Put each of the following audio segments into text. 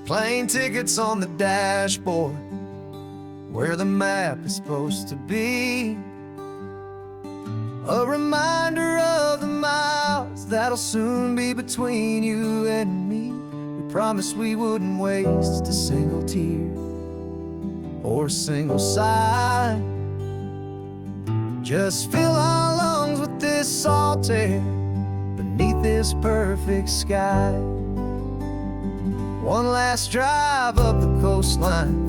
Plane tickets on the dashboard, where the map is supposed to be. A reminder of the miles that'll soon be between you and me. We promised we wouldn't waste a single tear or a single sigh. Just fill our lungs with this salt air beneath this perfect sky. One last drive up the coastline,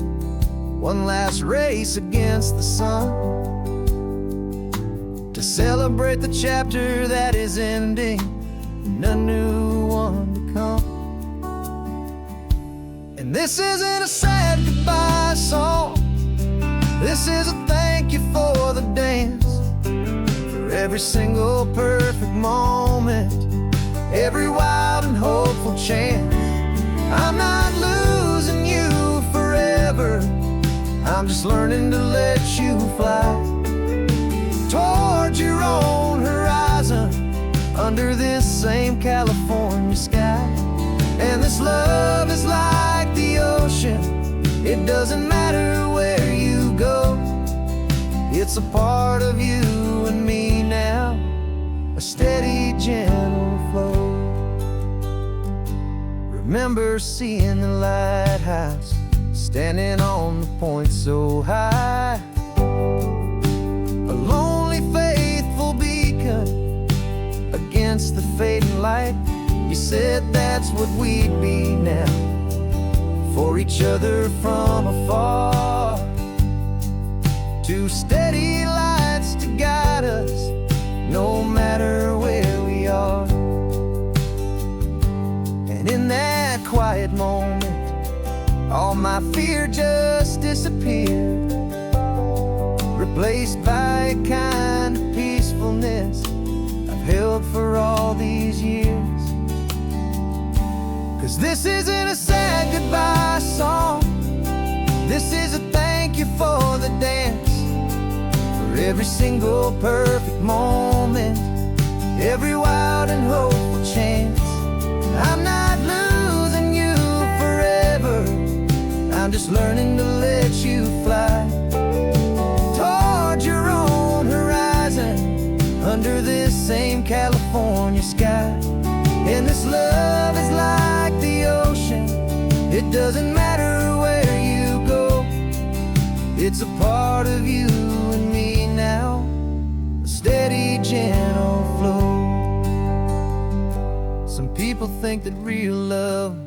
one last race against the sun, to celebrate the chapter that is ending and a new one to come. And this isn't a sad goodbye song, this is a thank you for the dance, for every single perfect moment, every wild and hopeful chance. I'm not losing you forever, I'm just learning to let you fly towards your own horizon, under this same California sky. And this love is like the ocean, it doesn't matter where you go, it's a part of you and me now, a steady, gentle flow. Remember seeing the lighthouse, standing on the point so high, a lonely, faithful beacon against the fading light. You said that's what we'd be now, for each other from afar. Two steady lights to guide us, no matter where we are. And in that quiet moment, all my fear just disappeared, replaced by a kind of peacefulness I've held for all these years. 'Cause this isn't a sad goodbye song, this is a thank you for the dance, for every single perfect moment, every wild and hopeful chance. I'm not losing you forever, I'm just learning to let you fly towards your own horizon, under this same California sky. And this love is like the ocean, it doesn't matter where you go, it's a part of you and me now, a steady, gentle flow. Some people think that real love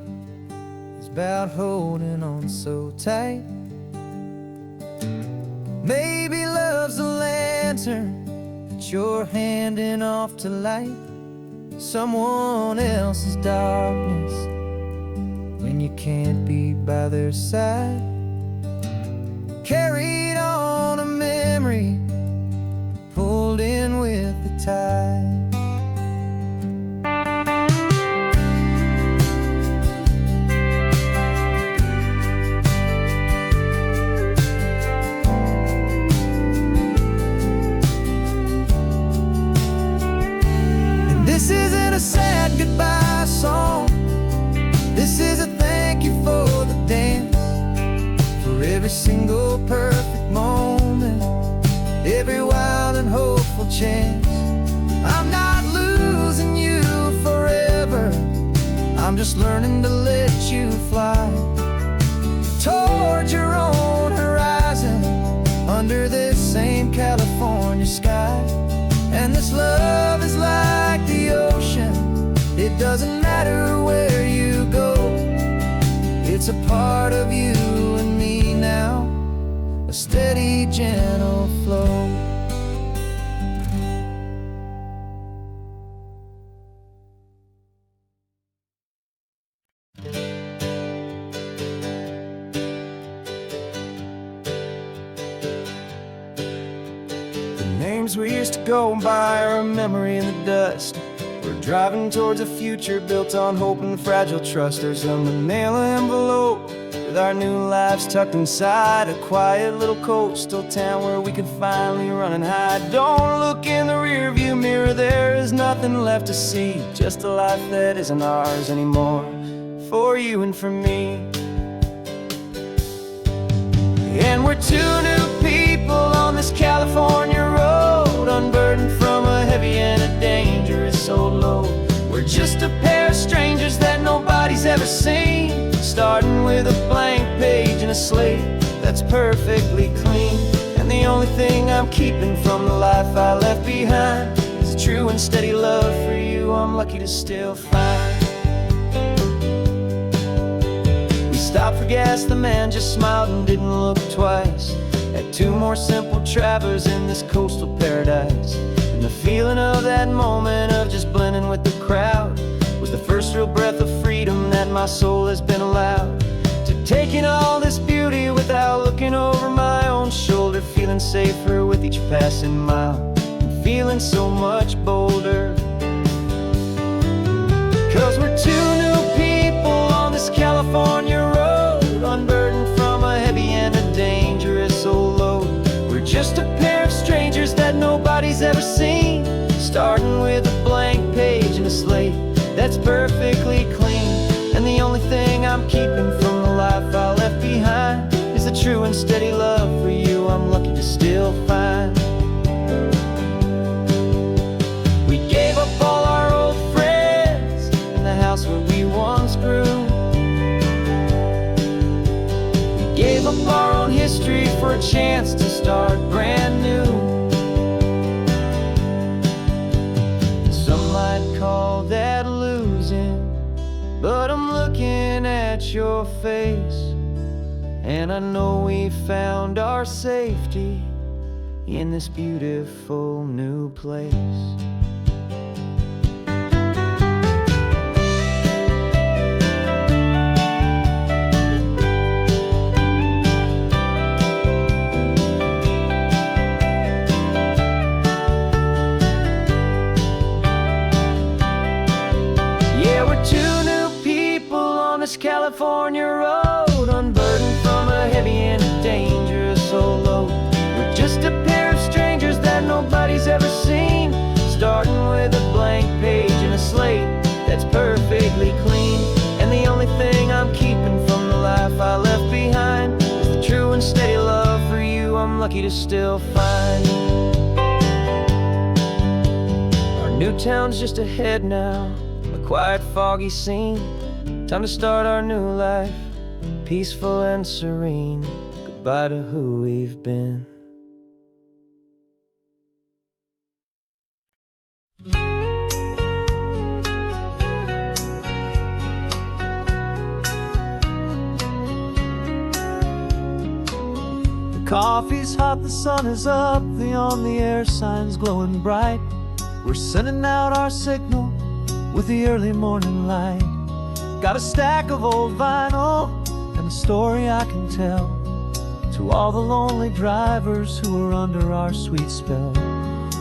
is about holding on so tight. Maybe love's a lantern that you're handing off to light someone else's darkness when you can't be by their side. Carried on a memory, pulled in with the tide. This isn't a sad goodbye song, this is a thank you for the dance, for every single perfect moment, every wild and hopeful chance. I'm not losing you forever, I'm just learning to let you fly towards your own horizon, under this same California sky. And this love is like the ocean, it doesn't matter where you go, it's a part of you and me now, a steady, gentle flow. Names we used to go by are a memory in the dust. We're driving towards a future built on hope and fragile trust. There's a manila envelope with our new lives tucked inside, a quiet little coastal town where we could finally run and hide. Don't look in the rearview mirror, there is nothing left to see, just a life that isn't ours anymore. for you and for me. And we're two new people on this California road, unburdened from a heavy and a dangerous old load. We're just a pair of strangers that nobody's ever seen, starting with a blank page and a slate that's perfectly clean. And the only thing I'm keeping from the life I left behind is a true and steady love for you I'm lucky to still find. We stopped for gas, the man just smiled and didn't look twice. Had two more simple travelers in this coastal paradise. And the feeling of that moment of just blending with the crowd was the first real breath of freedom that my soul has been allowed to take in all this beauty without looking over my own shoulder, feeling safer with each passing mile and feeling so much bolder. 'Cause we're two new people on this California road, unburdened from a heavy and a dangerous old load. We're just a pair of strangers that nobody's ever seen, starting with a blank page and a slate that's perfectly clean. And the only thing I'm keeping from the life I left behind is a true and steady love for you I'm lucky to still find. We gave up all our old friends in the house where we once grew. We gave up our own history for a chance to start brand new. Some might call that losing, but I'm looking at your face, and I know we found our safety in this beautiful new place. Yeah, we're two new people on this California road, unburdened from a heavy and a dangerous old load. We're just a pair of strangers that nobody's ever seen, starting with a blank page and a slate that's perfectly clean. And the only thing I'm keeping from the life I left behind is the true and steady love for you I'm lucky to still find. Our new town's just ahead now, a quiet, foggy scene. Time to start our new life, peaceful and serene. Goodbye to who we've been. The coffee's hot, the sun is up, the on-the-air sign's glowing bright. We're sending out our signal with the early morning light. Got a stack of old vinyl and a story I can tell to all the lonely drivers who are under our sweet spell.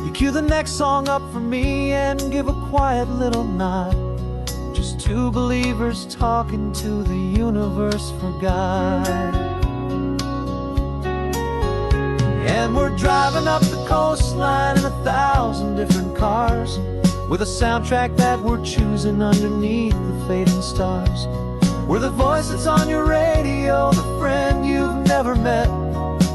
You cue the next song up for me and give a quiet little nod. Just two believers talking to the universe for God. And we're driving up the coastline in 1,000 different cars, with a soundtrack that we're choosing underneath the fading stars. We're the voice that's on your radio, the friend you've never met,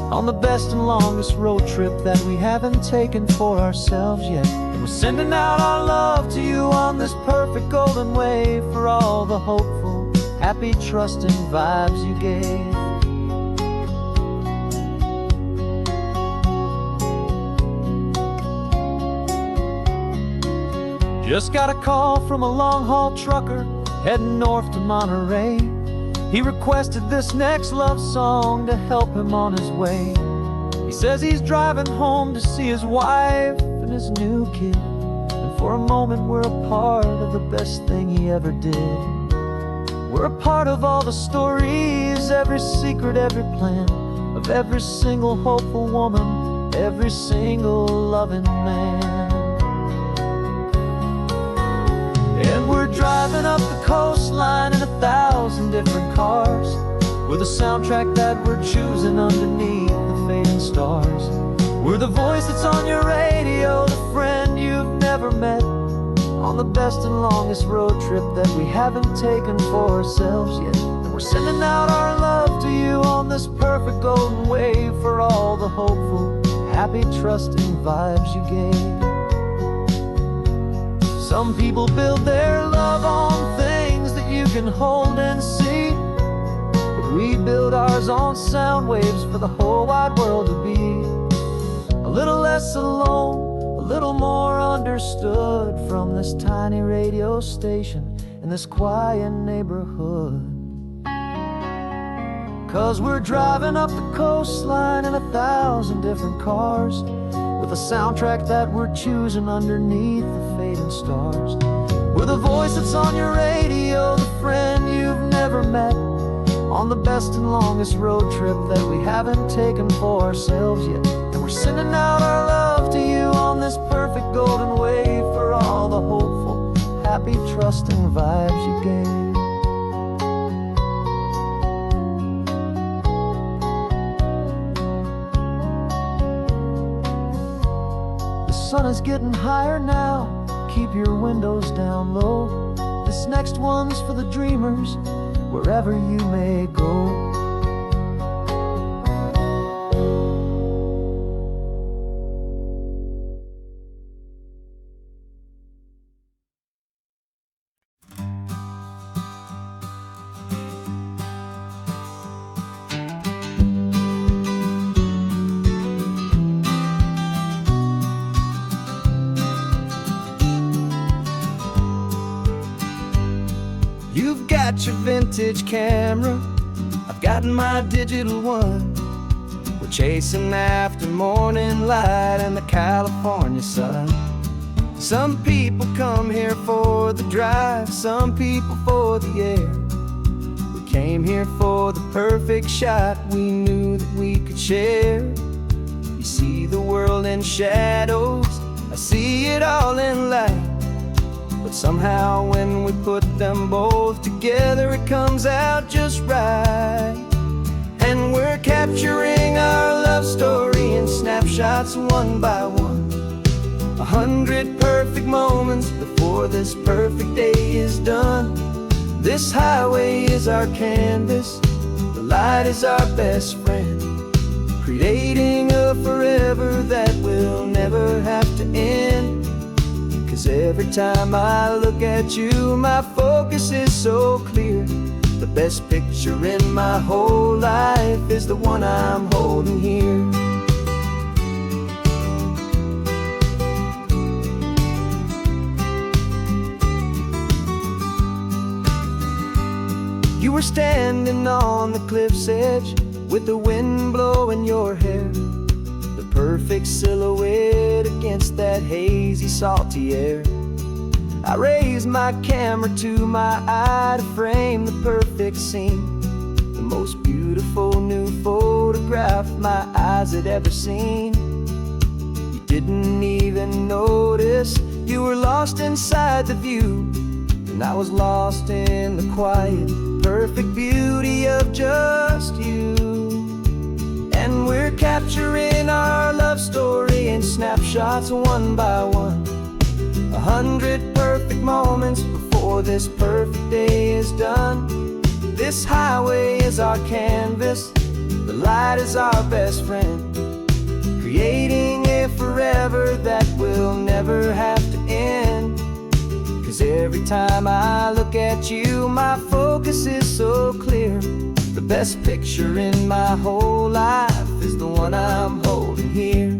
on the best and longest road trip that we haven't taken for ourselves yet. And we're sending out our love to you on this perfect golden wave, for all the hopeful, happy, trusting vibes you gave. Just got a call from a long-haul trucker heading north to Monterey. He requested this next love song to help him on his way. He says he's driving home to see his wife and his new kid, and for a moment we're a part of the best thing he ever did. We're a part of all the stories, every secret, every plan, of every single hopeful woman, every single loving man. And we're driving up the coastline in 1,000 different cars, with a soundtrack that we're choosing underneath the fading stars. We're the voice that's on your radio, the friend you've never met, on the best and longest road trip that we haven't taken for ourselves yet. And we're sending out our love to you on this perfect golden wave for all the hopeful, happy, trusting vibes you gave. Some people build their love on things that you can hold and see, but we build ours on sound waves for the whole wide world to be a little less alone, a little more understood from this tiny radio station in this quiet neighborhood. 'Cause we're driving up the coastline in 1,000 different cars, with a soundtrack that we're choosing underneath the fading stars. We're the voice that's on your radio, the friend you've never met, on the best and longest road trip that we haven't taken for ourselves yet. And we're sending out our love to you on this perfect golden wave for all the hopeful, happy, trusting vibes you gave. The sun is getting higher now, keep your windows down low. This next one's for the dreamers, wherever you may go. You've got your vintage camera, I've got my digital one. We're chasing after morning light and the California sun. Some people come here for the drive, some people for the air. We came here for the perfect shot we knew that we could share. You see the world in shadows, I see it all in light. But somehow when we put them both together, it comes out just right. And we're capturing our love story in snapshots one by one. 100 perfect moments before this perfect day is done. This highway is our canvas, the light is our best friend, creating a forever that will never have to end. 'Cause every time I look at you, my focus is so clear. The best picture in my whole life is the one I'm holding here. You were standing on the cliff's edge with the wind blowing your hair, the perfect silhouette against that hazy, salty air. I raised my camera to my eye to frame the perfect scene, the most beautiful new photograph my eyes had ever seen. You didn't even notice you were lost inside the view, and I was lost in the quiet, perfect beauty of just you. And we're capturing our love story in snapshots one by one. 100 perfect moments before this perfect day is done. This highway is our canvas, the light is our best friend, creating a forever that will never have to end. 'Cause every time I look at you, my focus is so clear. The best picture in my whole life is the one I'm holding here.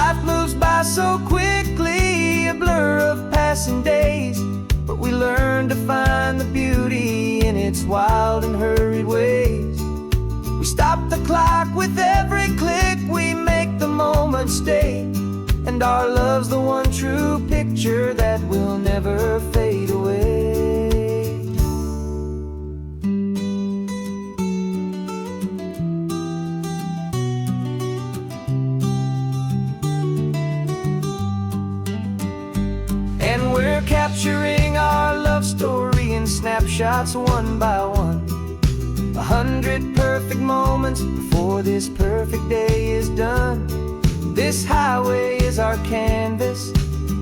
Life moves by so quickly, a blur of passing days, but we learn to find the beauty in its wild and hurried ways. We stop the clock with every click, we make the moment stay, and our love's the one true picture that will never fade away. We're capturing our love story in snapshots one by one. 100 perfect moments before this perfect day is done. This highway is our canvas,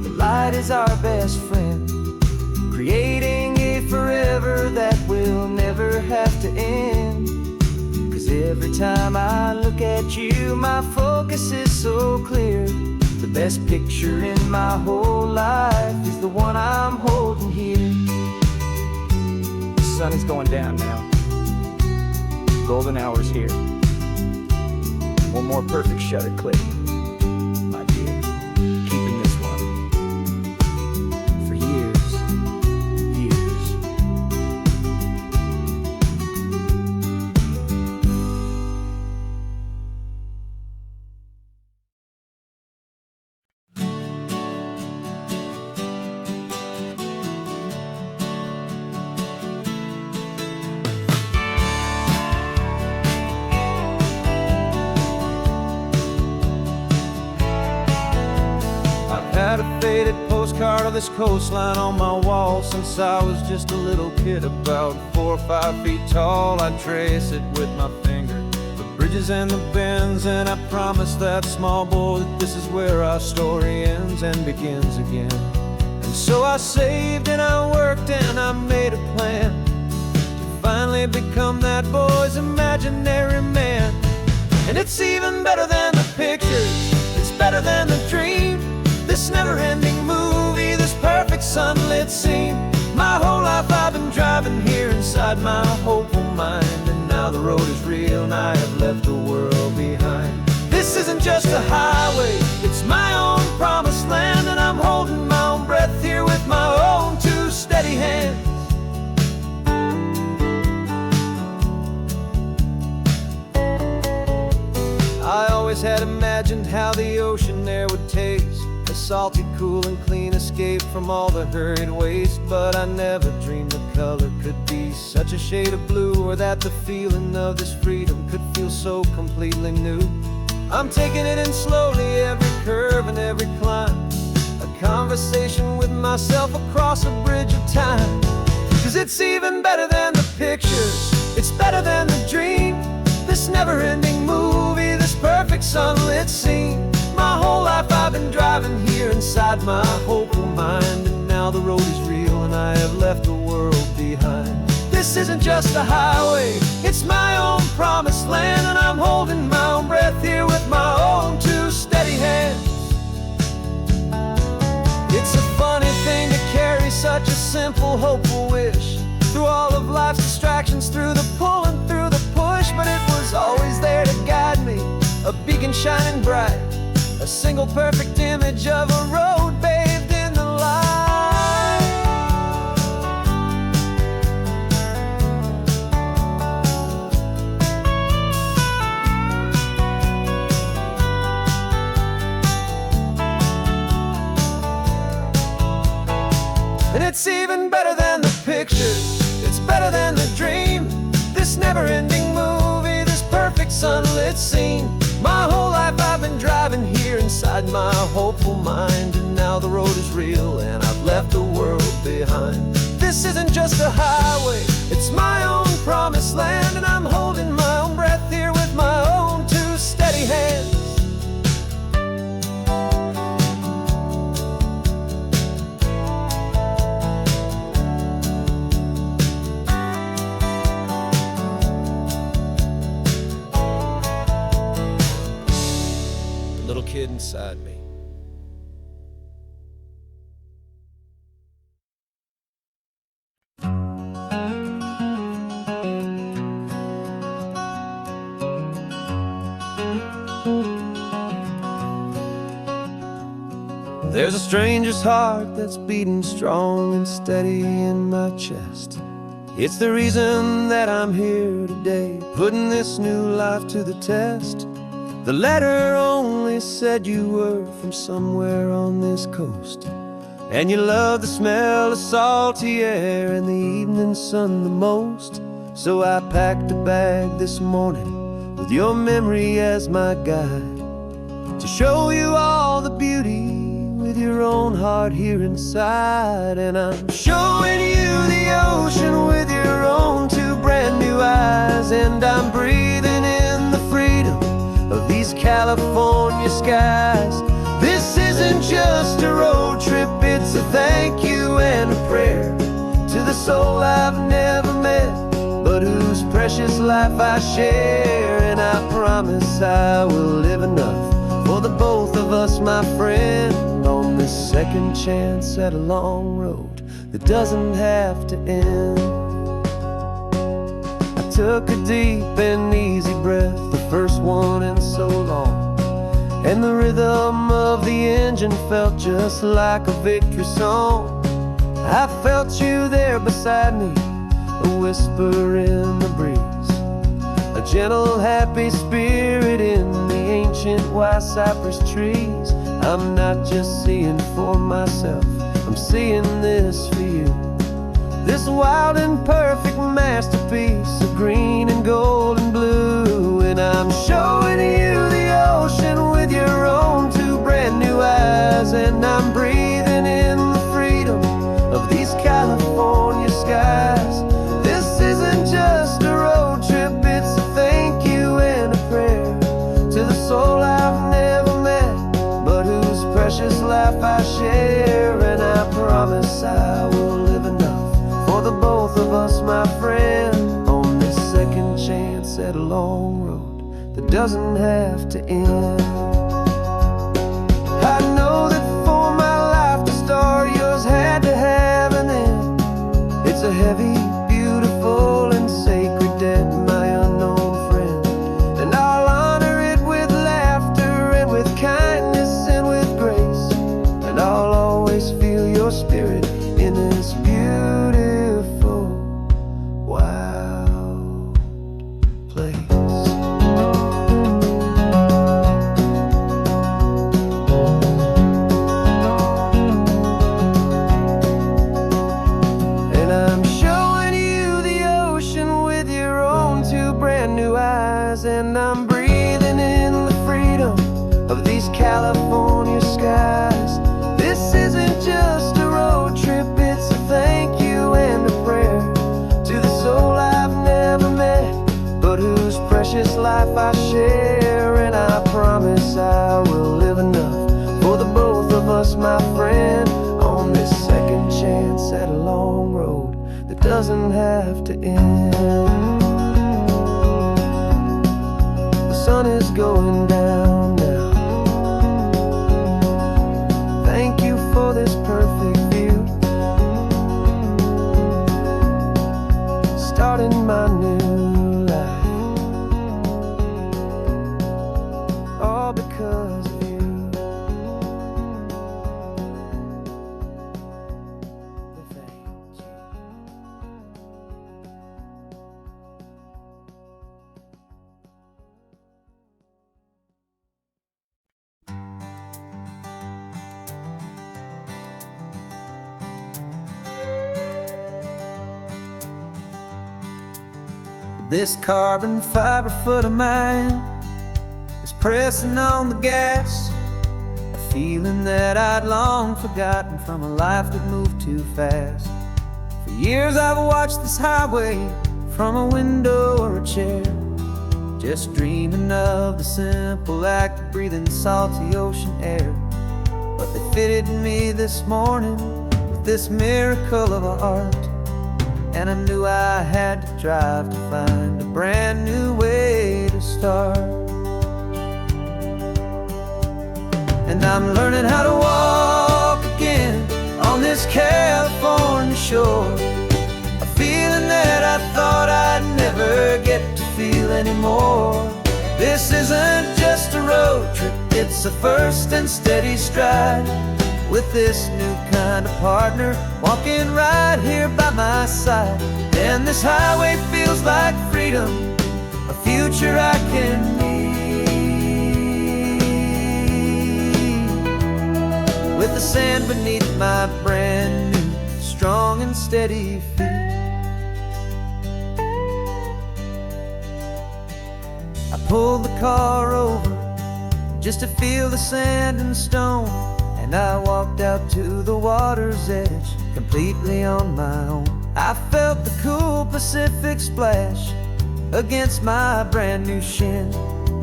the light is our best friend, creating a forever that will never have to end. 'Cause every time I look at you, my focus is so clear. The best picture in my whole life is the one I'm holding here. The sun is going down now. Golden hour's here. One more perfect shutter click, my dear. Keeping this one for years, years. Had a faded postcard of this coastline on my wall since I was just a little kid, about 4 or 5 feet tall. I trace it with my finger, the bridges and the bends, and I promised that small boy that this is where our story ends and begins again. And so I saved and I worked and I made a plan to finally become that boy's imaginary man. And it's even better than the pictures, it's better than the dream. This never-ending movie, this perfect sunlit scene. My whole life I've been driving here inside my hopeful mind, and now the road is real and I have left the world behind. This isn't just a highway, it's my own promised land, and I'm holding my own breath here with my own 2 steady hands. I always had imagined how the ocean there would taste, a salty, cool and clean escape from all the hurried waste. But I never dreamed the color could be such a shade of blue, or that the feeling of this freedom could feel so completely new. I'm taking it in slowly, every curve and every climb, a conversation with myself across a bridge of time. 'Cause it's even better than the pictures, it's better than the dream. This never-ending movie, this perfect sunlit scene. My whole life I've been driving here inside my hopeful mind, and now the road is real and I have left the world behind. This isn't just a highway, it's my own promised land, and I'm holding my own breath here with my own 2 steady hands. It's a funny thing to carry such a simple, hopeful wish through all of life's distractions, through the pull and through the push. But it was always there to guide me, a beacon shining bright, a single perfect image of a road bathed in the light. And it's even better than the pictures, it's better than the dream. This never-ending movie, this perfect sunlit scene. My whole life I've been driving here inside my hopeful mind, and now the road is real and I've left the world behind. This isn't just a highway, it's my own promised land, and I'm holding my own breath here with my own 2 steady hands. Little kid inside me. There's a stranger's heart that's beating strong and steady in my chest. It's the reason that I'm here today, putting this new life to the test. The letter only said you were from somewhere on this coast, and you love the smell of salty air and the evening sun the most. So I packed a bag this morning with your memory as my guide, to show you all the beauty with your own heart here inside. And I'm showing you the ocean with your own 2 brand new eyes, and I'm breathing in the freedom of these California skies. This isn't just a road trip, it's life I share, and I promise I will live enough for the both of us, my friend, on this second chance at a long road that doesn't have to end. I took a deep and easy breath, the first one in so long, and the rhythm of the engine felt just like a victory song. I felt you there beside me, a whisper in the breeze, a gentle, happy spirit in the ancient white cypress trees. I'm not just seeing for myself, I'm seeing this for you. This wild and perfect masterpiece of green and gold and blue. And I'm showing you the ocean with your own two brand new eyes, and I'm breathing in the freedom of these California skies. This isn't just a road trip, it's a thank you and a prayer to the soul I've never met, but whose precious life I share. And I promise I will live enough for the both of us, my friend, on this second chance at a long road that doesn't have to end. I know that for my life to start, yours had to have an end. It's a heavy, beautiful, and sacred debt, my unknown friend, and I'll honor it with laughter and with kindness and with grace, and I'll always feel your spirit in this beautiful, wild place. And I'm breathing in the freedom of these California skies. This isn't just a road trip, it's a thank you and a prayer to the soul I've never met, but whose precious life I share. And I promise I will live enough for the both of us, my friend, on this second chance at a long road that doesn't have to end. The sun is going down now. Thank you for this perfect view, starting my new life, all because of you. Thank you. This carbon fiber foot of mine is pressing on the gas, a feeling that I'd long forgotten from a life that moved too fast. For years I've watched this highway from a window or a chair, just dreaming of the simple act of breathing salty ocean air. But they fitted me this morning with this miracle of art, and I knew I had to drive to find a brand new way to start. And I'm learning how to walk again on this California shore, a feeling that I thought I'd never get to feel anymore. This isn't just a road trip, it's a first and steady stride, with this new kind of partner walking right here by my side. And this highway feels like freedom, a future I can need, with the sand beneath my brand new, strong and steady feet. I pulled the car over just to feel the sand and stone, and I walked out to the water's edge completely on my own. I felt the cool Pacific splash against my brand new shin,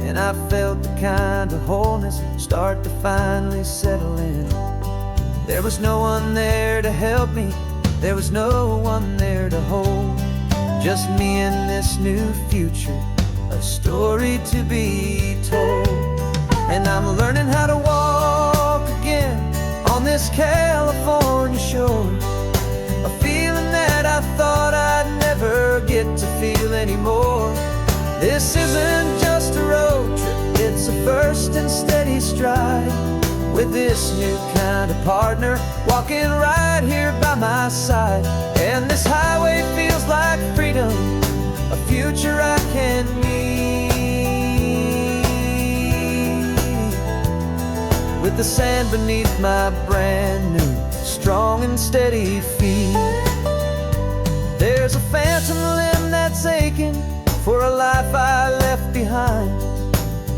and I felt the kind of wholeness start to finally settle in. There was no one there to help me, there was no one there to hold, just me and this new future, a story to be told. And I'm learning how to walk again on this California shore, a feeling that I thought I'd never get to feel anymore. This isn't just a road trip, it's a first and steady stride, with this new kind of partner walking right here by my side. And this highway feels like freedom, a future I can meet, with the sand beneath my brand new, strong and steady feet. There's a phantom limb that's aching for a life I left behind,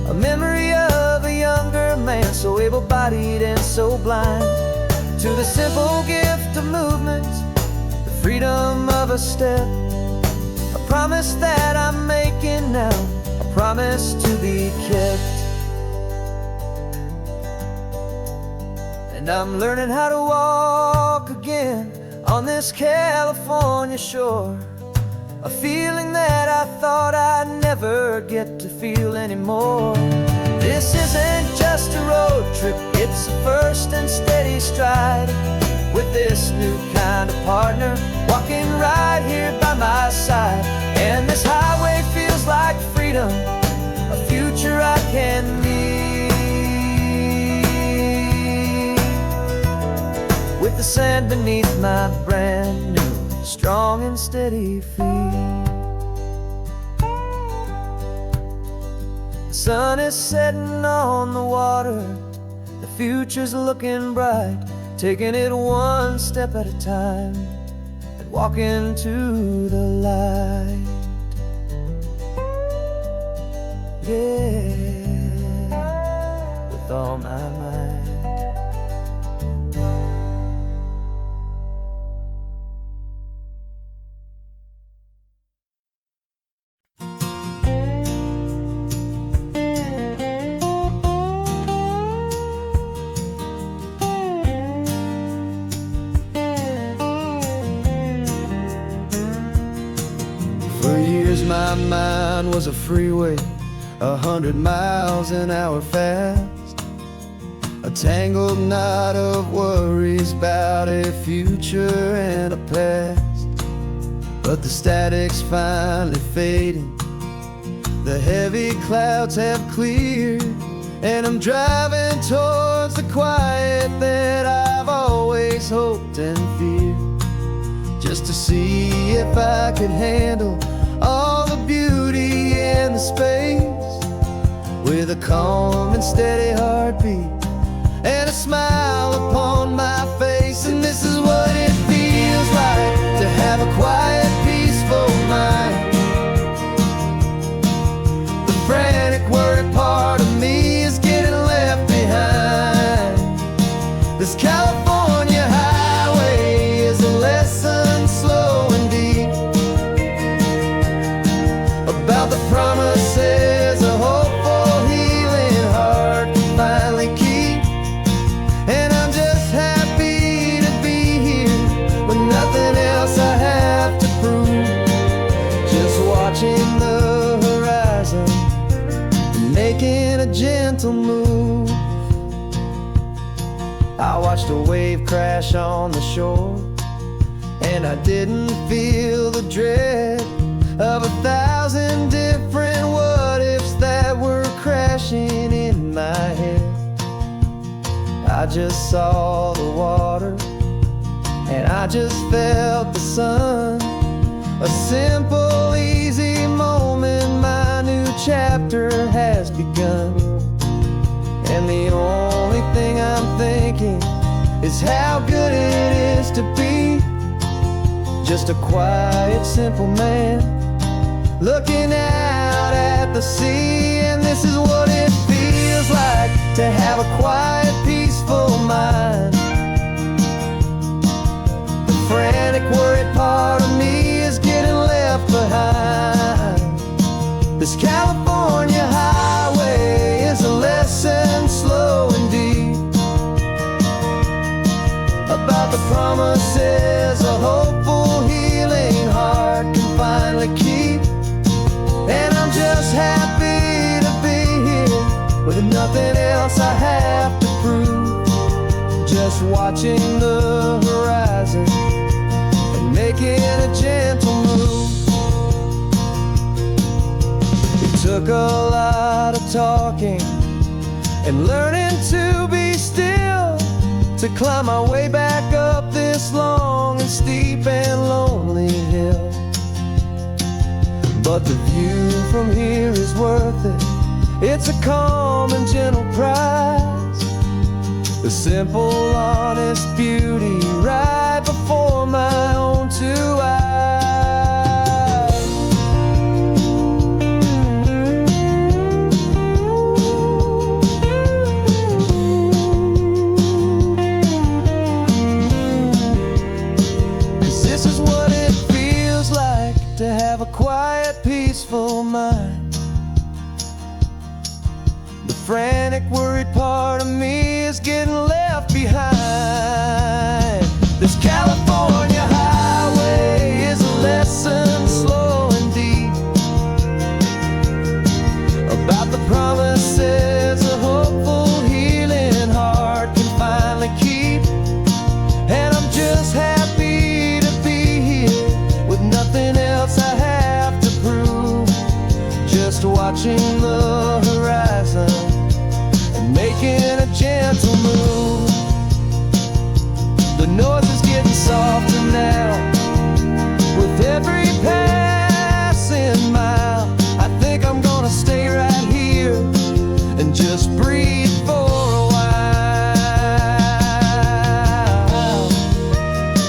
a memory of a younger man, so able-bodied and so blind, to the simple gift of movement, the freedom of a step, a promise that I'm making now, a promise to be kept. And I'm learning how to walk again on this California shore, a feeling that I thought I'd never get to feel anymore. This isn't just a road trip, it's a first and steady stride, with this new kind of partner walking right here by my side. And this highway feels like freedom, a future I can meet, with the sand beneath my brand new, strong and steady feet. The sun is setting on the water, the future's looking bright, taking it one step at a time and walking to the light. Yeah, with all my might. For years my mind was a freeway, 100 miles an hour fast, a tangled knot of worries about a future and a past. But the static's finally fading, the heavy clouds have cleared, and I'm driving towards the quiet that I've always hoped and feared, just to see if I could handle all the beauty and the space, with a calm and steady heartbeat and a smile upon my face. And this is what it feels like to have a quiet, peaceful mind. The frantic, worried part of me is getting left behind. This California highway is a lesson slow and deep about the promises a hopeful, healing heart can finally keep. And I'm just happy to be here with nothing else I have to prove, just watching the horizon and making a gentle move. I watched a wave crash on the shore, and I didn't feel the dread of 1,000 different what-ifs that were crashing in my head. I just saw the water, and I just felt the sun, a simple, easy moment. My new chapter has begun, and the only thing I'm thinking is how good it is to be just a quiet, simple man looking out at the sea. And this is what it feels like to have a quiet, peaceful mind. The frantic, worried part of me is getting left behind. This California highway is a lesson slow and deep about the promises a hopeful, healing heart can finally nothing else I have to prove. Just watching the horizon and making a gentle move. It took a lot of talking and learning to be still, to climb my way back up this long and steep and lonely hill. But the view from here is worth it. It's a calm and gentle prize, the simple, honest beauty right before my own two eyes. 'Cause this is what it feels like to have a quiet, peaceful mind. The frantic, worried part of me is getting left behind. This California highway is a lesson slow and deep about the promises a hopeful, healing heart can finally keep. And I'm just happy to be here with nothing else I have to prove. Just watching the horizon and making a gentle move. The noise is getting softer now with every passing mile. I think I'm gonna stay right here and just breathe for a while.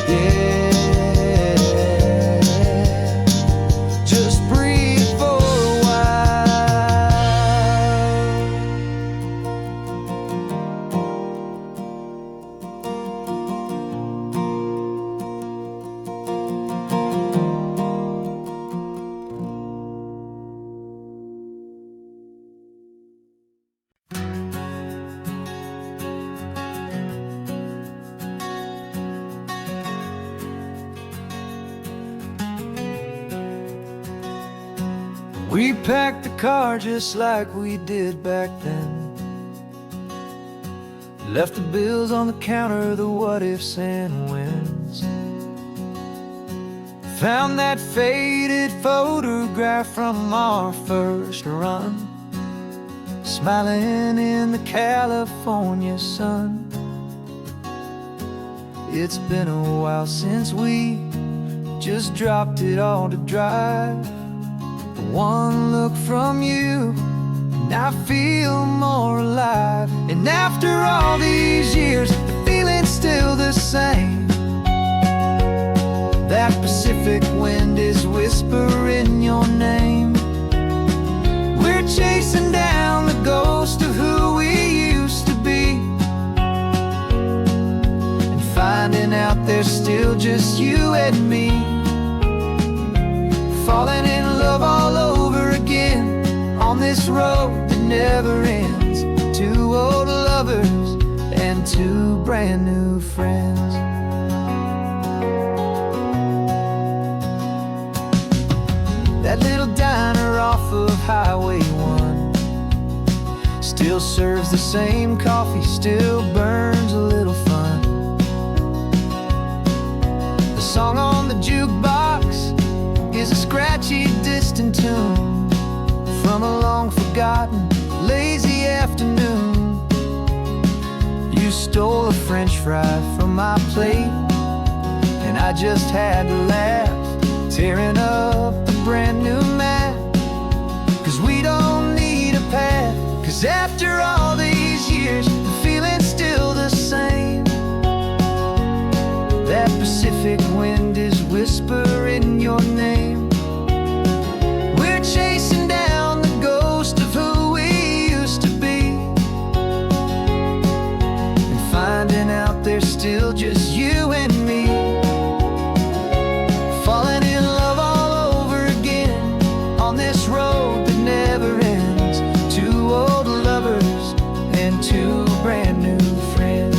Yeah, just breathe for a while. We packed the car just like we did back then. Left the bills on the counter, the what ifs and whens. Found that faded photograph from our first run, smiling in the California sun. It's been a while since we just dropped it all to drive. One look from you and I feel more alive. And after all these years, the feeling's still the same. That Pacific wind is whispering your name. We're chasing down the ghost of who we used to be, and finding out there's still just you and me. Falling in love all over again on this road that never ends. Two old lovers and two brand new friends. That little diner off of Highway 1 still serves the same coffee, still burns a little fun. The song on the jukebox is a scratchy, distant tune from a long-forgotten, lazy afternoon. You stole a French fry from my plate, and I just had to laugh, tearing up the brand new map. 'Cause we don't need a path, 'cause after all these years, the feeling's still the same. That Pacific wind is whispering your name. We're chasing down the ghost of who we used to be, and finding out there's still just you and me. Falling in love all over again on this road that never ends. Two old lovers and two brand new friends.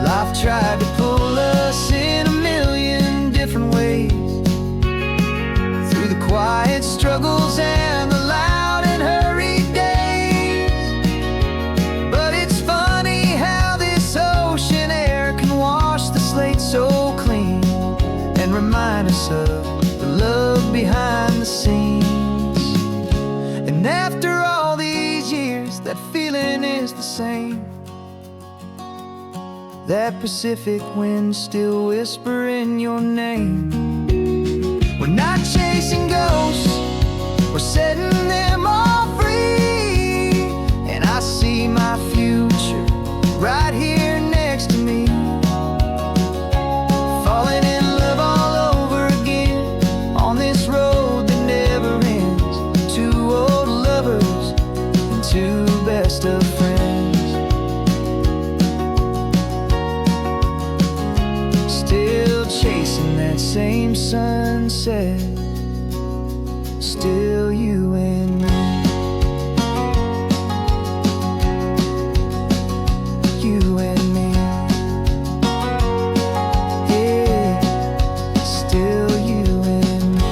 Life tried to pull us in a million different ways, through the quiet struggles and the loud and hurried days. piece of the love behind the scenes. And after all these years, that feeling is the same. That Pacific wind still whispering your name. We're not chasing ghosts, we're setting them all free. And I see my future right here next to me, falling in love all over again on this road that never ends. Two old lovers and two best of friends. Still chasing that same sunset, still you and me. You and me. Yeah, still you and me.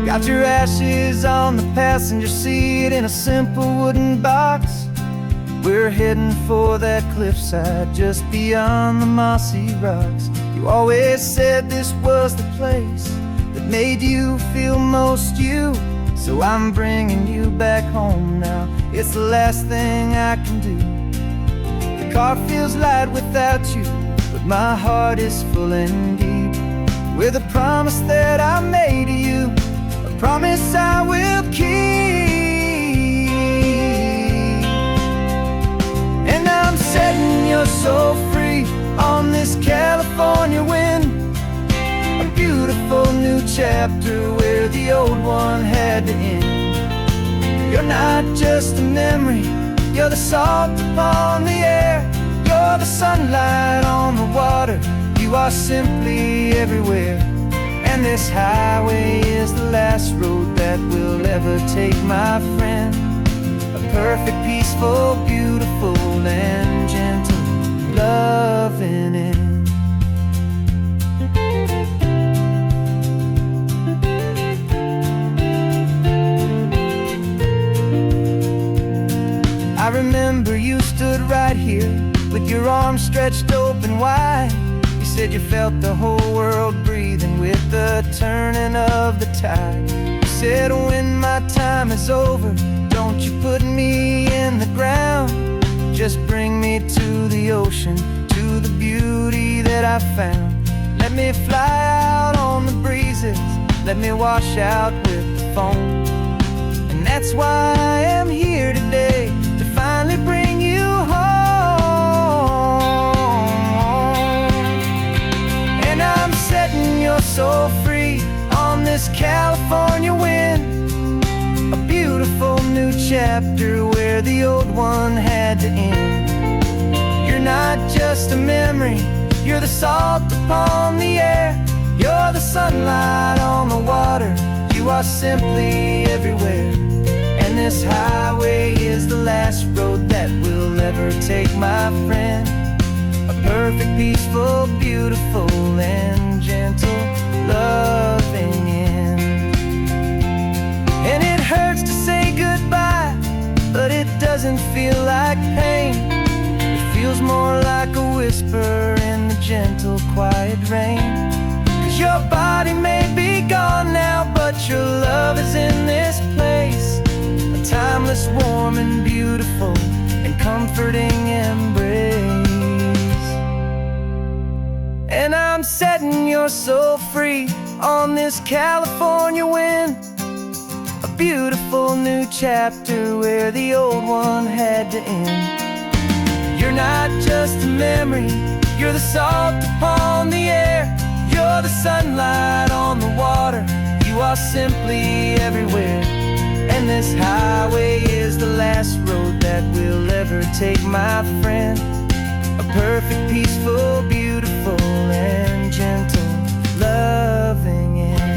Got your ashes on the passenger seat in a simple wooden box. We're heading for that cliffside just beyond the mossy rocks. You always said this was the place that made you feel most you. So I'm bringing you back home now. It's the last thing I can do. The car feels light without you, but my heart is full and deep with a promise that I made to you, a promise I will keep. And I'm setting your soul free on this California wind, a beautiful new chapter where the old one had to end. You're not just a memory, you're the salt upon the air, you're the sunlight on the water, you are simply everywhere. And this highway is the last road that we'll ever take, my friend. A perfect, peaceful, beautiful, and gentle loving end. I remember you stood right here with your arms stretched open wide. You said you felt the whole world breathing with the turning of the tide. You said when my time is over, don't you put me in the ground, just bring me to the ocean, to the beauty that I found. Let me fly out on the breezes, let me wash out with the foam. And that's why I am here today, to finally bring you home. And I'm setting your soul free on this California wind, a beautiful new chapter where the old one had to end. You're not just a memory, you're the salt upon the air, you're the sunlight on the water, you are simply everywhere. And this highway is the last road that we'll ever take, my friend. A perfect, peaceful, beautiful, and gentle loving end. And it hurts to say goodbye, but it doesn't feel like pain. It feels more like a whisper in the gentle, quiet rain. 'Cause your body may be gone now, but your love is in this place, a timeless, warm, and beautiful, and comforting embrace. And I'm setting your soul free on this California wind, a beautiful new chapter where the old one had to end. You're not just a memory, you're the salt upon the air, you're the sunlight on the water, you are simply everywhere. And this highway is the last road that we'll ever take, my friend. A perfect, peaceful, beautiful, and gentle loving end.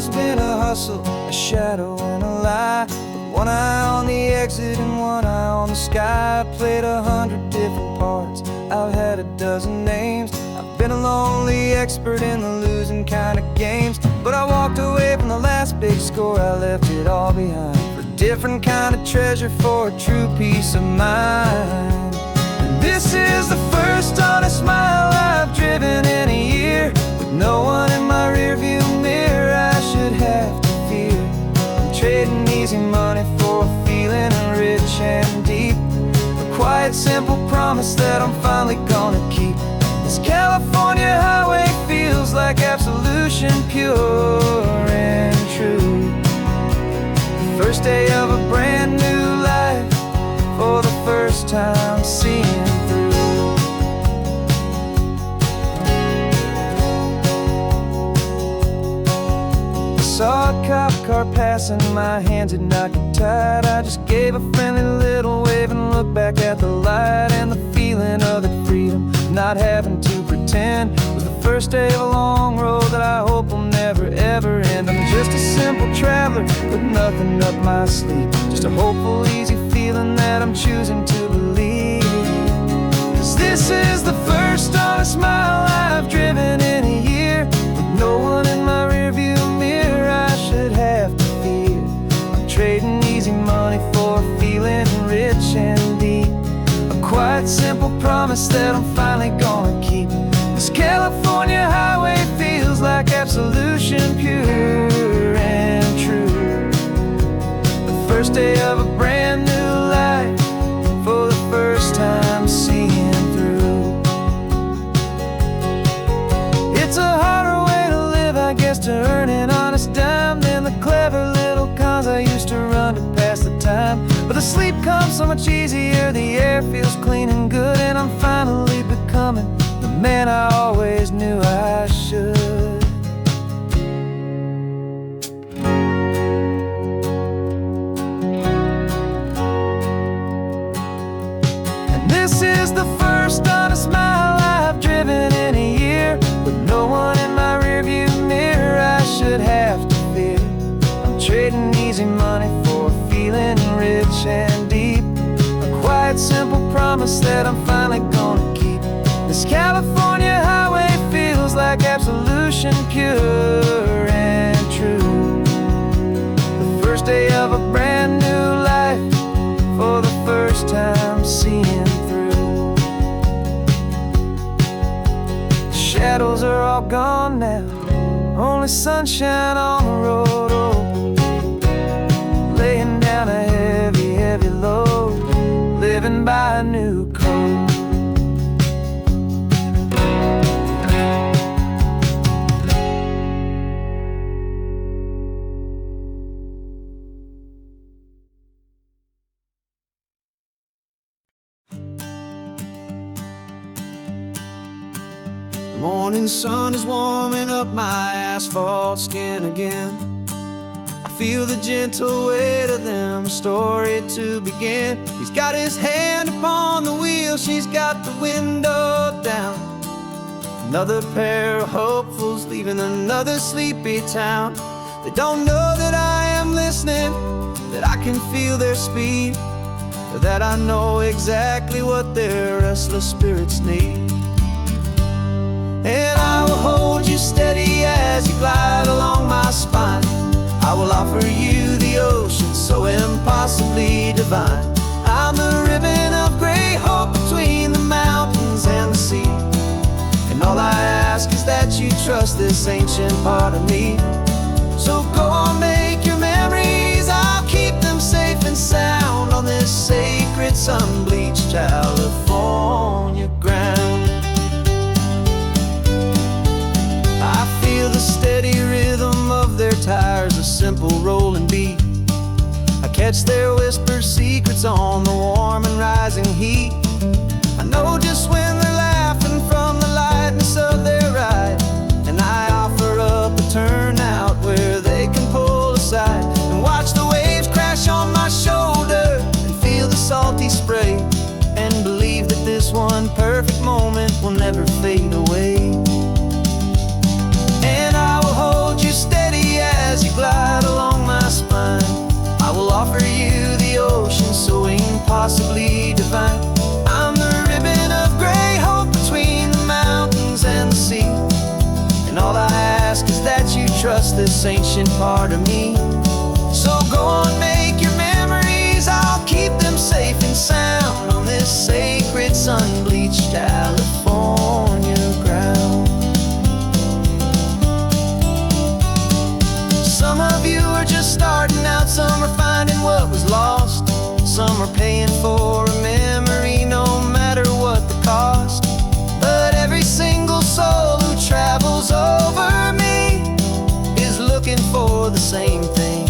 Life's been a hustle, a shadow and a lie, with one eye on the exit and one eye on the sky. I played 100 different parts, I've had a dozen names. I've been a lonely expert in the losing kind of games, but I walked away from the last big score, I left it all behind for a different kind of treasure, for a true peace of mind. And this is the first honest mile I've driven in a year, with no one in my rearview mirror I should have to fear. I'm trading easy money for a feeling rich and deep, a quiet simple promise that I'm finally gonna keep. This California highway feels like absolution, pure and true. The first day of a brand new life, for the first time seeing through. I saw a cop car passing, my hands had not got tied. I just gave a friendly little wave and looked back at the light, and the feeling of the freedom, not having to pretend, was the first day of a long road that I hope will never ever end. I'm just a simple traveler with nothing up my sleeve, just a hopeful easy feeling that I'm choosing to believe. 'Cause this is the first honest mile I've driven in a year, with no one in my rearview mirror I should have to fear. I'm trading easy money for a feeling rich and deep, a quiet simple promise that I'm finally gonna keep. This California highway feels like absolution, pure and true. The first day of a brand new life, for the first time seeing through. It's a harder way to live, I guess, to earn an honest dime than the clever little cons I used to run to pass the time. But the sleep comes so much easier, the air feels clean and good, and I'm finally becoming the man I always knew I should. This is the first honest mile I've driven in a year, with no one in my rearview mirror I should have to fear. I'm trading easy money for a feeling rich and deep, a quiet simple promise that I'm finally gonna keep. This California highway feels like absolution, pure and true. The first day of a brand new life, for the first time seeing through. Shadows are all gone now, only sunshine on the road. Oh, laying down a heavy, heavy load, living by a new code. The morning sun is warming up my asphalt skin again. I feel the gentle weight of them, a story to begin. He's got his hand upon the wheel, she's got the window down. Another pair of hopefuls leaving another sleepy town. They don't know that I am listening, that I can feel their speed, or that I know exactly what their restless spirits need. And I will hold you steady as you glide along my spine. I will offer you the ocean so impossibly divine. I'm the ribbon of gray hope between the mountains and the sea, and all I ask is that you trust this ancient part of me. So go on, make your memories, I'll keep them safe and sound on this sacred sun-bleached California ground. I feel the steady rhythm of their tires, a simple rolling beat. I catch their whispered secrets on the warm and rising heat. I know just when they're laughing from the lightness of their ride, and I offer up a turnout where they can pull aside and watch the waves crash on my shoulder and feel the salty spray, and believe that this one perfect moment will never fade away. And I will hold you steady as this ancient part of me. So go on, make your memories, I'll keep them safe and sound on this sacred sun-bleached California ground. Some of you are just starting out, some are finding what was lost, some are paying for a memory no matter what the cost. But every single soul who travels over me is looking for the same thing: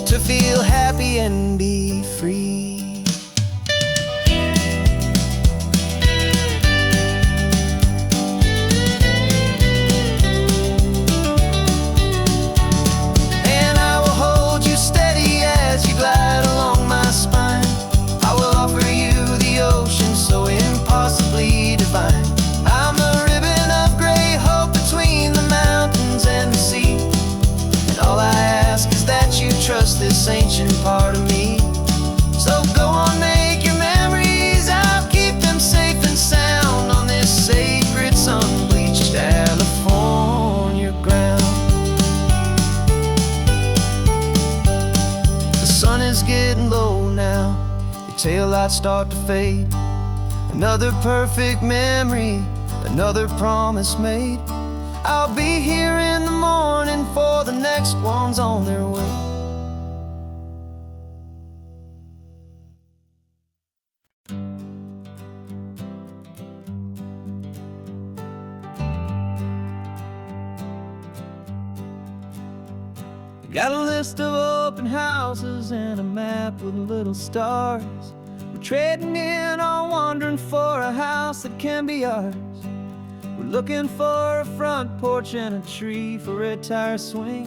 to feel happy and be free. And I will hold you steady as you glide along my spine. I will offer you the ocean so impossibly divine. I'm a ribbon of gray hope between the mountains and the sea, and all I ask is that you trust this ancient part of me. So go on, make your memories, I'll keep them safe and sound on this sacred sun-bleached California ground. The sun is getting low now, your taillights start to fade. Another perfect memory, another promise made. I'll be here in the morning for the next ones on their way. Got a list of open houses and a map with little stars. We're trading in or wandering for a house that can be ours. We're looking for a front porch and a tree for a tire swing,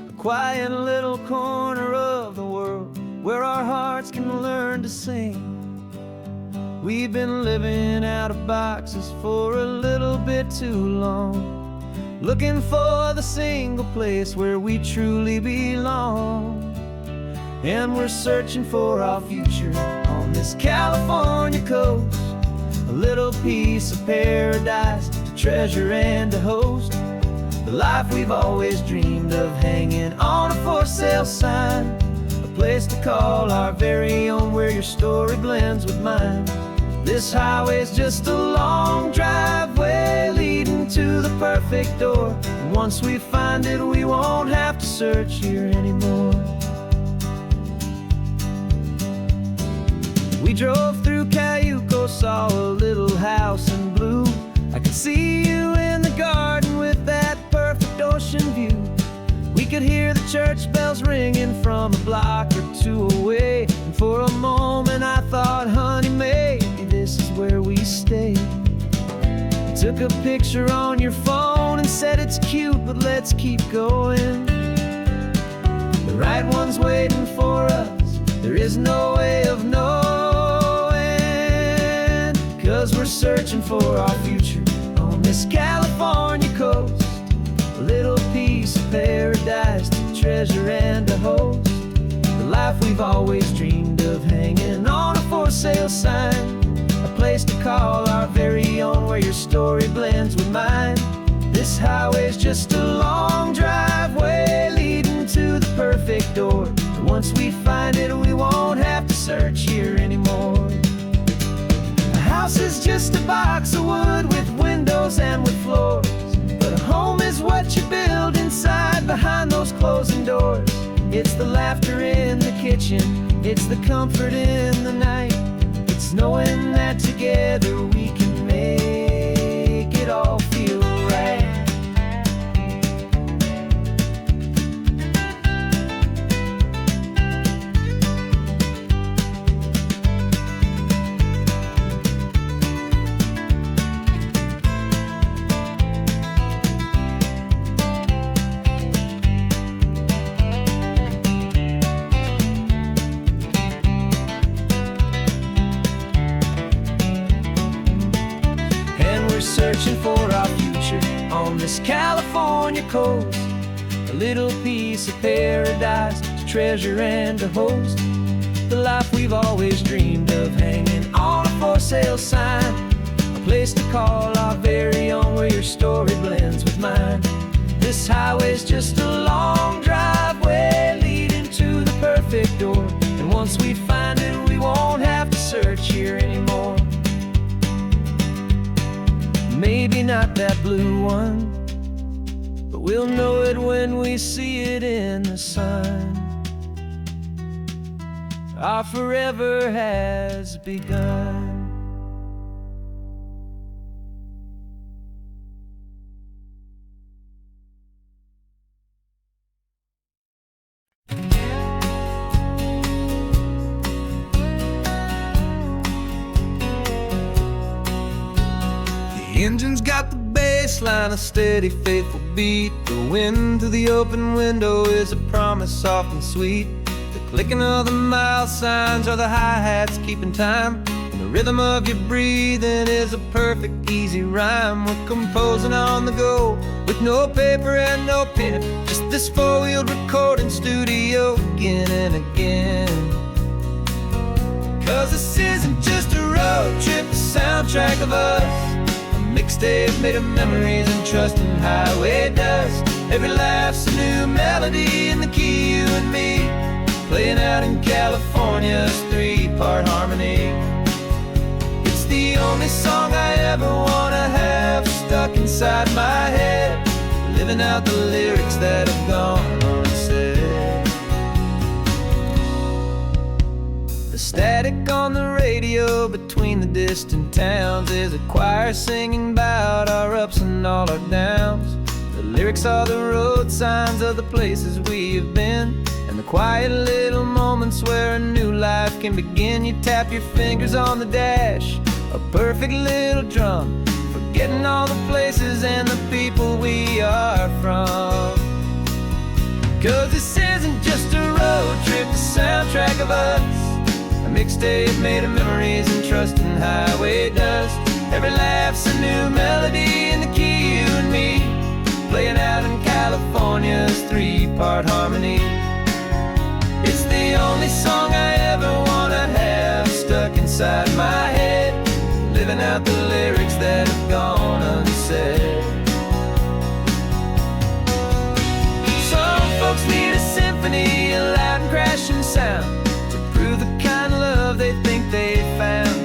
a quiet little corner of the world where our hearts can learn to sing. We've been living out of boxes for a little bit too long, looking for the single place where we truly belong. And we're searching for our future on this California coast, a little piece of paradise to treasure and to host, the life we've always dreamed of hanging on a for sale sign, a place to call our very own where your story blends with mine. This highway's just a long driveway leading to the perfect door, and once we find it we won't have to search here anymore. We drove through Cayuco, saw a little house in blue. I could see you in the garden with that perfect ocean view. We could hear the church bells ringing from a block or two away, and for a moment I thought, honey, maybe this is where we stay. Took a picture on your phone and said it's cute, but let's keep going. The right one's waiting for us, there is no way of knowing, 'cause we're searching for our future on this California coast, a little piece of paradise to treasure and to host, the life we've always dreamed of hanging on a for sale sign, a place to call our very own where your story blends with mine. This highway's just a long driveway leading to the perfect door, and once we find it we won't have to search here anymore. A house is just a box of wood with windows and with floors, but a home is what you build inside behind those closing doors. It's the laughter in the kitchen, it's the comfort in the night, it's knowing that together we can make it all feel right. Searching for our future on this California coast, a little piece of paradise to treasure and to host, the life we've always dreamed of hanging on a for sale sign, a place to call our very own where your story blends with mine. This highway's just a long driveway leading to the perfect door. And once we find it, we won't have to search here anymore. Maybe not that blue one, but we'll know it when we see it in the sun. Our forever has begun. The engine's got the bass line, a steady, faithful beat. The wind through the open window is a promise soft and sweet. The clicking of the mile signs are the hi-hats keeping time. And the rhythm of your breathing is a perfect, easy rhyme. We're composing on the go with no paper and no pen, just this four-wheeled recording studio again and again. 'Cause this isn't just a road trip, the soundtrack of us. Mixtape made of memories and trust in highway dust. Every laugh's a new melody in the key, you and me, playing out in California's three-part harmony. It's the only song I ever wanna have stuck inside my head, living out the lyrics that have gone unsaid. The static on the radio between the distant towns is a choir singing about our ups and all our downs. The lyrics are the road signs of the places we have been, and the quiet little moments where a new life can begin. You tap your fingers on the dash, a perfect little drum, forgetting all the places and the people we are from. 'Cause this isn't just a road trip, the soundtrack of us. A mixtape made of memories and trust in highway dust. Every laugh's a new melody in the key, you and me, playing out in California's three-part harmony. It's the only song I ever wanna have stuck inside my head, living out the lyrics that have gone unsaid. Some folks need a symphony, a loud and crashing sound, to prove the kind of love they think they found.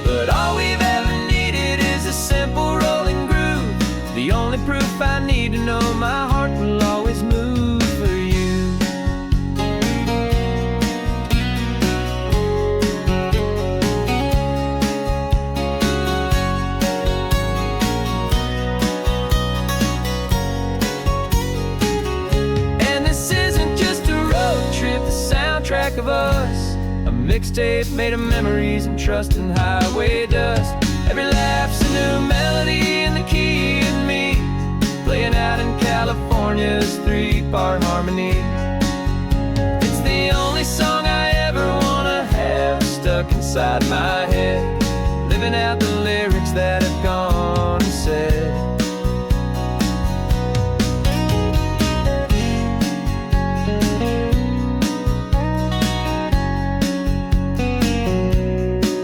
But all we've ever needed is a simple rolling groove, the only proof I need to know my heart will always move for you. And this isn't just a road trip, the soundtrack of us. A mixtape made of memories and trust in highway dust. Every laugh's a new melody in the key and me, playing out in California's three-part harmony. It's the only song I ever wanna have stuck inside my head, living out the lyrics that have gone unsaid.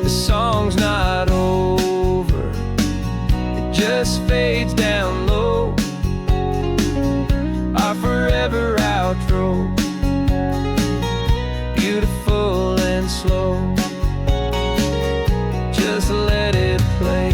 Song's not over, it just fades down low. Our forever outro, beautiful and slow. Just let it play.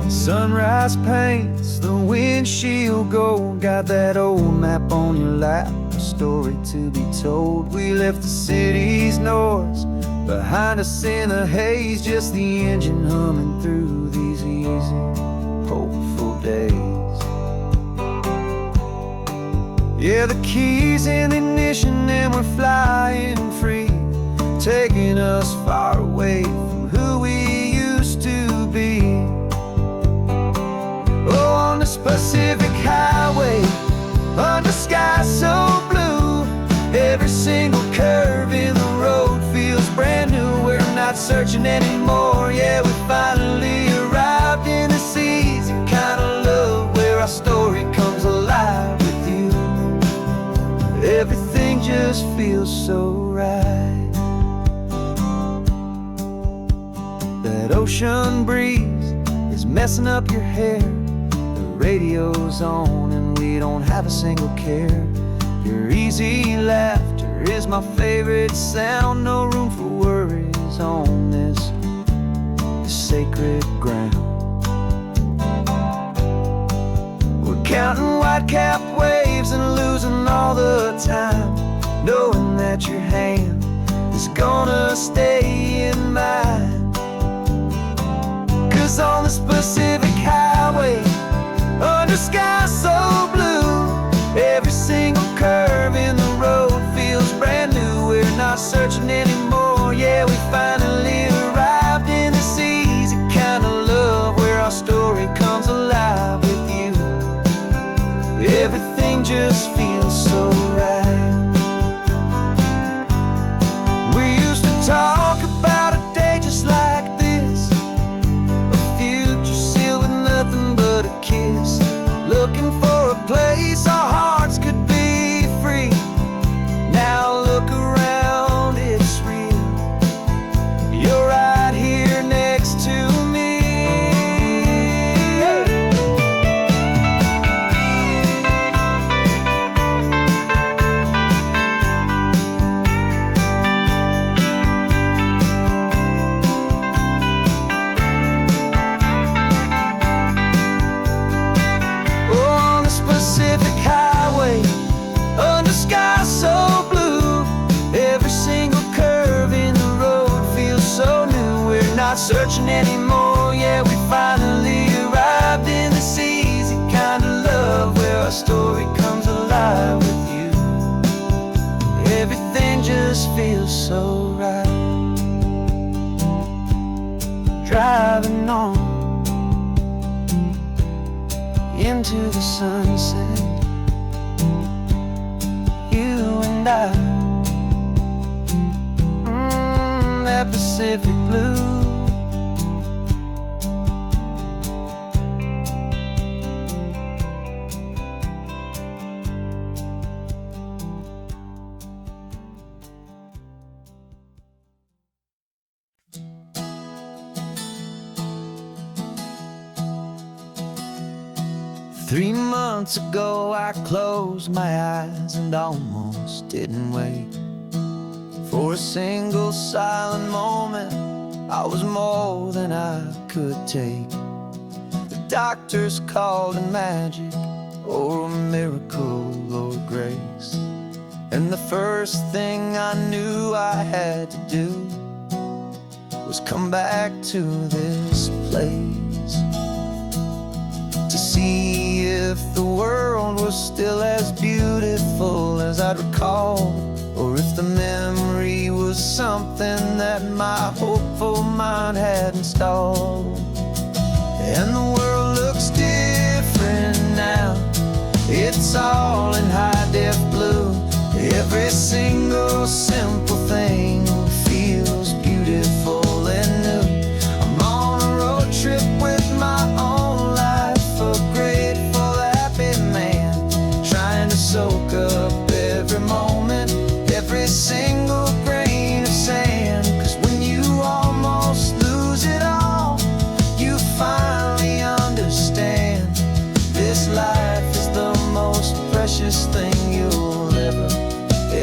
Sunrise paints the windshield gold. Got that old map on your lap, a story to be told. We left the city's noise behind us in the haze, just the engine humming through these easy, hopeful days. Yeah, the keys in the ignition and we're flying free, taking us far away from who we used to be. Oh, on this Pacific highway, under sky so blue, every single curve in the road feels brand new. We're not searching anymore. Yeah, we finally arrived in this easy kind of love where our story comes alive with you. Everything just feels so right. That ocean breeze is messing up your hair. The radio's on and we don't have a single care. Your easy laughter is my favorite sound. No room for worries on this sacred ground. We're counting white-capped waves and losing all the time, knowing that your hand is gonna stay in mine. 'Cause on this Pacific highway, under sky so blue, every single curve in the road feels brand new. We're not searching anymore. Yeah, we finally arrived in this easy kind of love where our story comes alive with you. Everything just feels so right. We used to talk about a day just like this, a future sealed with nothing but a kiss, looking for a place our hearts could be free. Now look around, it's real. You're right here next to me. On this Pacific highway, under sky so blue, every single curve in the road feels so new. We're not searching anymore. Yeah, we finally arrived in this easy kind of love where our story comes alive with you. Everything just feels so right. Driving on into the sunset, you and I, that Pacific blue. Three months ago I closed my eyes and almost didn't wait for a single silent moment. I was more than I could take. The doctors called it magic, or a miracle, or grace. And the first thing I knew I had to do was come back to this place, to see if the world was still as beautiful as I'd recall, or if the memory was something that my hopeful mind had installed. And the world looks different now. It's all in high-def blue. Every single simple thing feels beautiful and new. I'm on a road trip with my own life, a grateful, happy man, trying to soak up every moment, every single grain of sand. 'Cause when you almost lose it all, you finally understand this life is the most precious thing you'll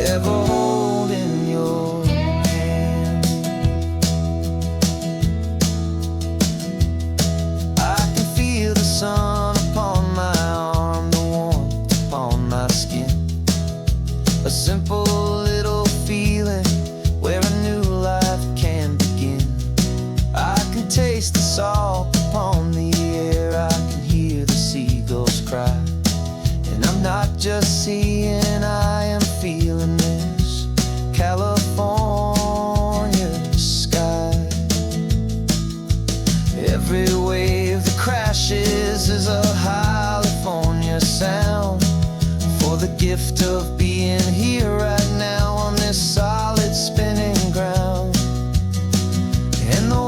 ever hold in your hand. I can feel the sun upon my arm, the warmth upon my skin, a simple little feeling where a new life can begin. I can taste the salt upon the air, I can hear the seagulls cry, and I'm not just seeing, I am feeling this California sky. Every wave that crashes is a California sound, for the gift of being here right now on this solid spinning ground. And the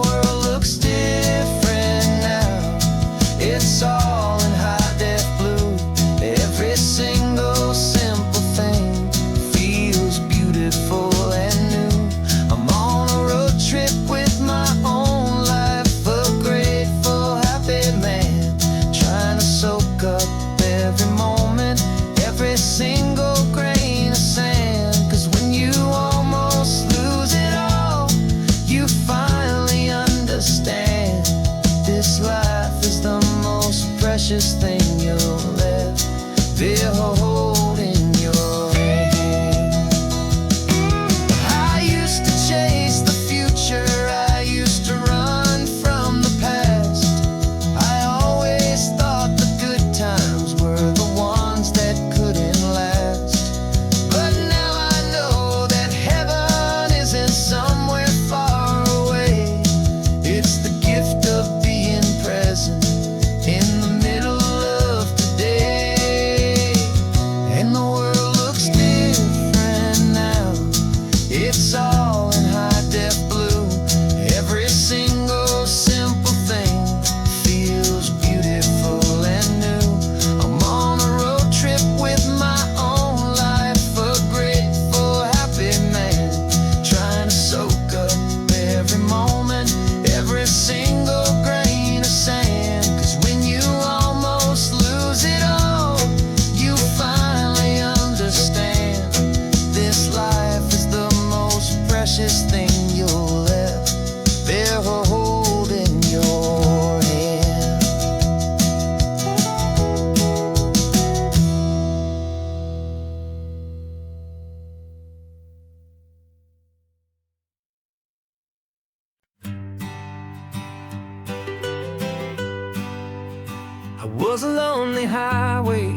was a lonely highway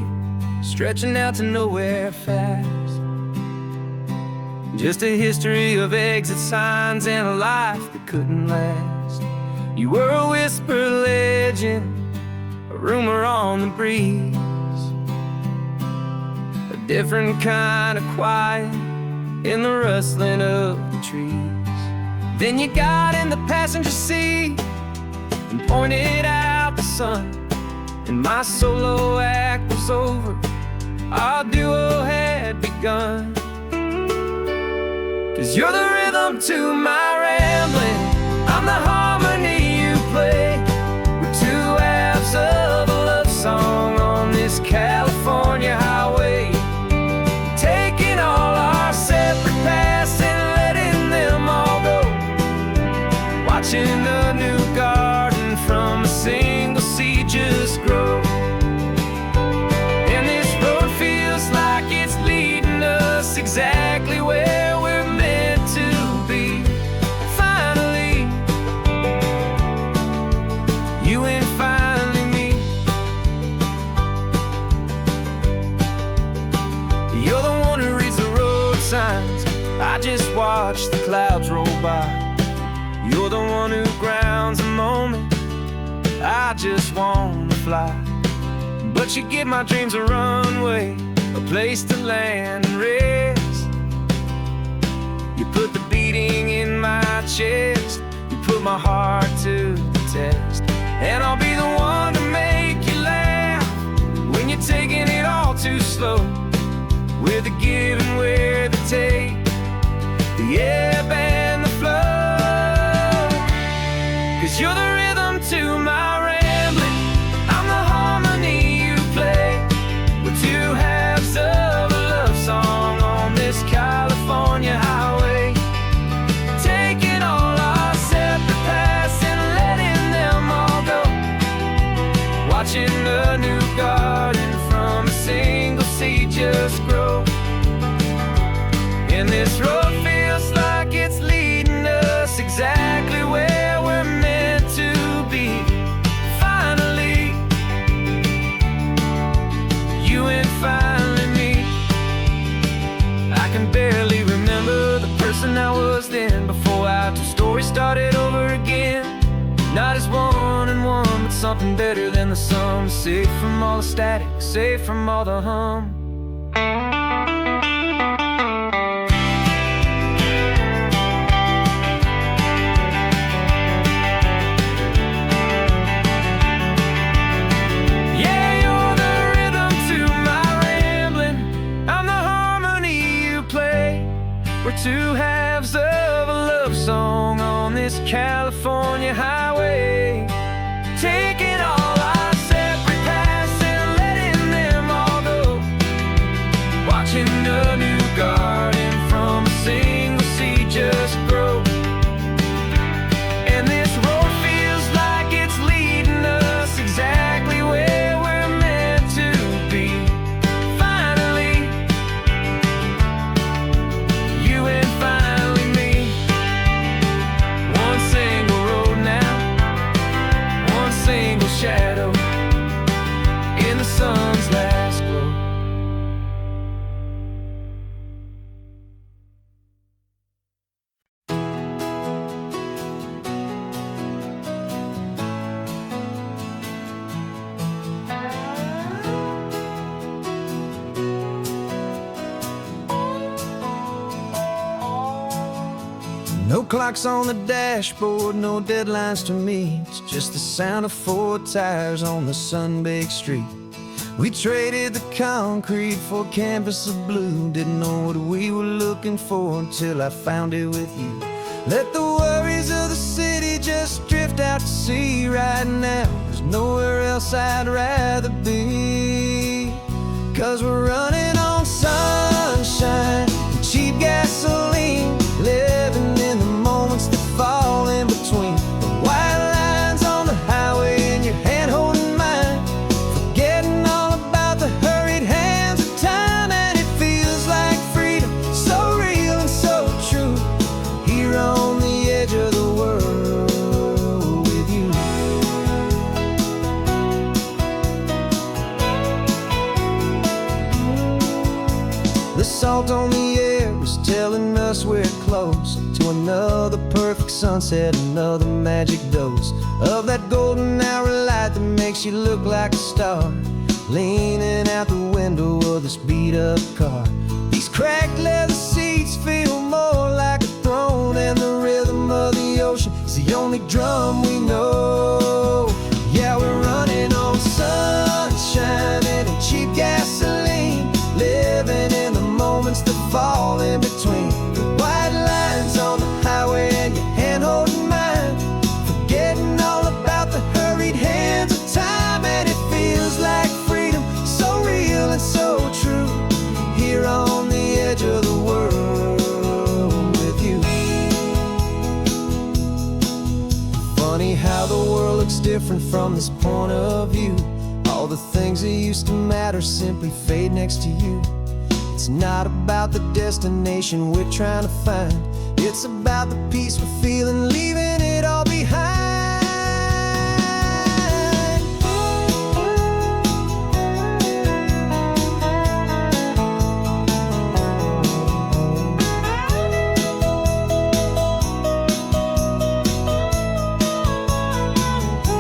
stretching out to nowhere fast. Just a history of exit signs and a life that couldn't last. You were a whisper legend, a rumor on the breeze, a different kind of quiet in the rustling of the trees. Then you got in the passenger seat and pointed out the sun, and my solo act was over, our duo had begun. 'Cause you're the rhythm to my rambling, I'm the harmony you play. We're two halves of a love song on this California highway, taking all our separate paths and letting them all go, watching a new garden from a single seed just grow. And this road feels like it's leading us exactly where we're meant to be. Finally, you and finally me. You're the one who reads the road signs, I just watch the clouds roll by. You're the one who grounds a moment, I just wanna fly. But you give my dreams a runway, a place to land and rest. You put the beating in my chest, you put my heart to the test. And I'll be the one to make you laugh when you're taking it all too slow. We're the give and we're the take, the ebb and the flow. 'Cause you're the rhythm to my rambling, I'm the harmony you play. We're two halves of a love song on this California highway, taking all our separate paths and letting them all go, watching a new garden from a single seed just grow. And this road feels like it's leading us exactly where we're meant to be. Finally, you and finally me. I can barely remember the person I was then, before our two stories started over again. Not as one and one, but something better than the sum. Safe from all the static, safe from all the hum. We're two halves of a love song on this California highway, taking all our separate paths and letting them all go, watching a new garden from a single seed just grow. And this road feels like it's leading us exactly where we're meant to be. Finally, you and finally me. One single road now, one single shadow in the sun's last glow. No clocks on the dashboard, no deadlines to meet, just the sound of four tires on the sun-baked street. We traded the concrete for a canvas of blue, didn't know what we were looking for until I found it with you. Let the worries of the city just drift out to sea right now. There's nowhere else I'd rather be, 'cause we're running on sunshine and cheap gasoline, living in the moments that fall in between the white lines on the highway and your hand holding mine, forgetting all about the hurried hands of time. And it feels like freedom, so real and so true, here on the edge of the world with you. another perfect sunset, another magic dose of that golden hour light that makes you look like a star, leaning out the window of this beat-up car. These cracked leather seats feel more like a throne, and the rhythm of the ocean is the only drum we know. Yeah, we're running on sunshine and cheap gasoline, living in the moments that fall in between the white lines on the highway and your hand holding mine, forgetting all about the hurried hands of time. And it feels like freedom, so real and so true, here on the edge of the world with you. Funny how the world looks different from this point of view. All the things that used to matter simply fade next to you. It's not about the destination we're trying to find, it's about the peace we're feeling, leaving it all behind.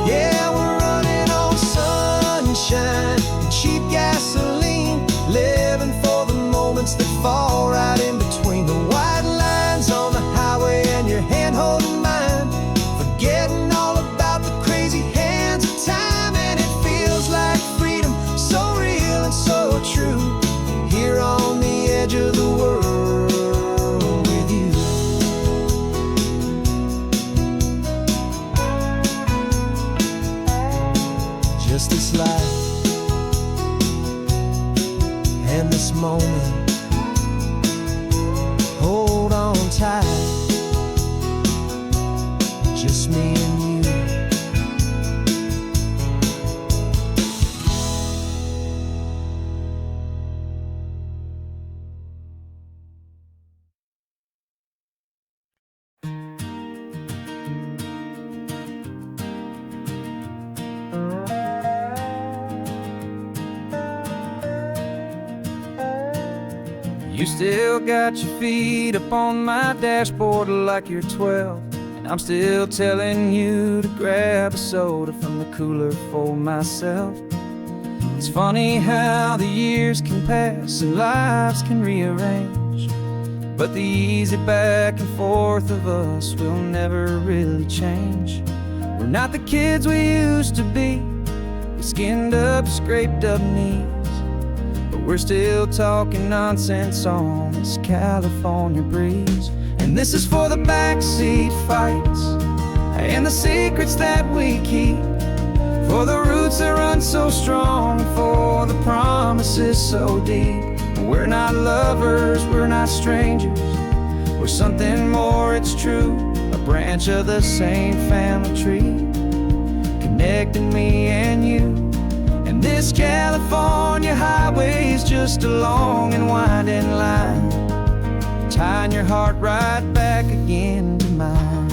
Yeah, we're running on sunshine and cheap gasoline, living for the moments that fall right in between the white lines on the highway and your hand holding mine, forgetting all about the crazy hands of time. And it feels like freedom, so real and so true, here on the edge of the world with you. Just this life and this moment, hold on tight, just me and you. You still got your feet up on my dashboard like you're 12, and I'm still telling you to grab a soda from the cooler for myself. It's funny how the years can pass and lives can rearrange, but the easy back and forth of us will never really change. We're not the kids we used to be, with skinned up, scraped up knees, but we're still talking nonsense on this California breeze. And this is for the backseat fights and the secrets that we keep, for the roots that run so strong, for the promises so deep. We're not lovers, we're not strangers, we're something more, it's true, a branch of the same family tree, connecting me and you. And this California highway is just a long and winding line, tying your heart right back again to mine.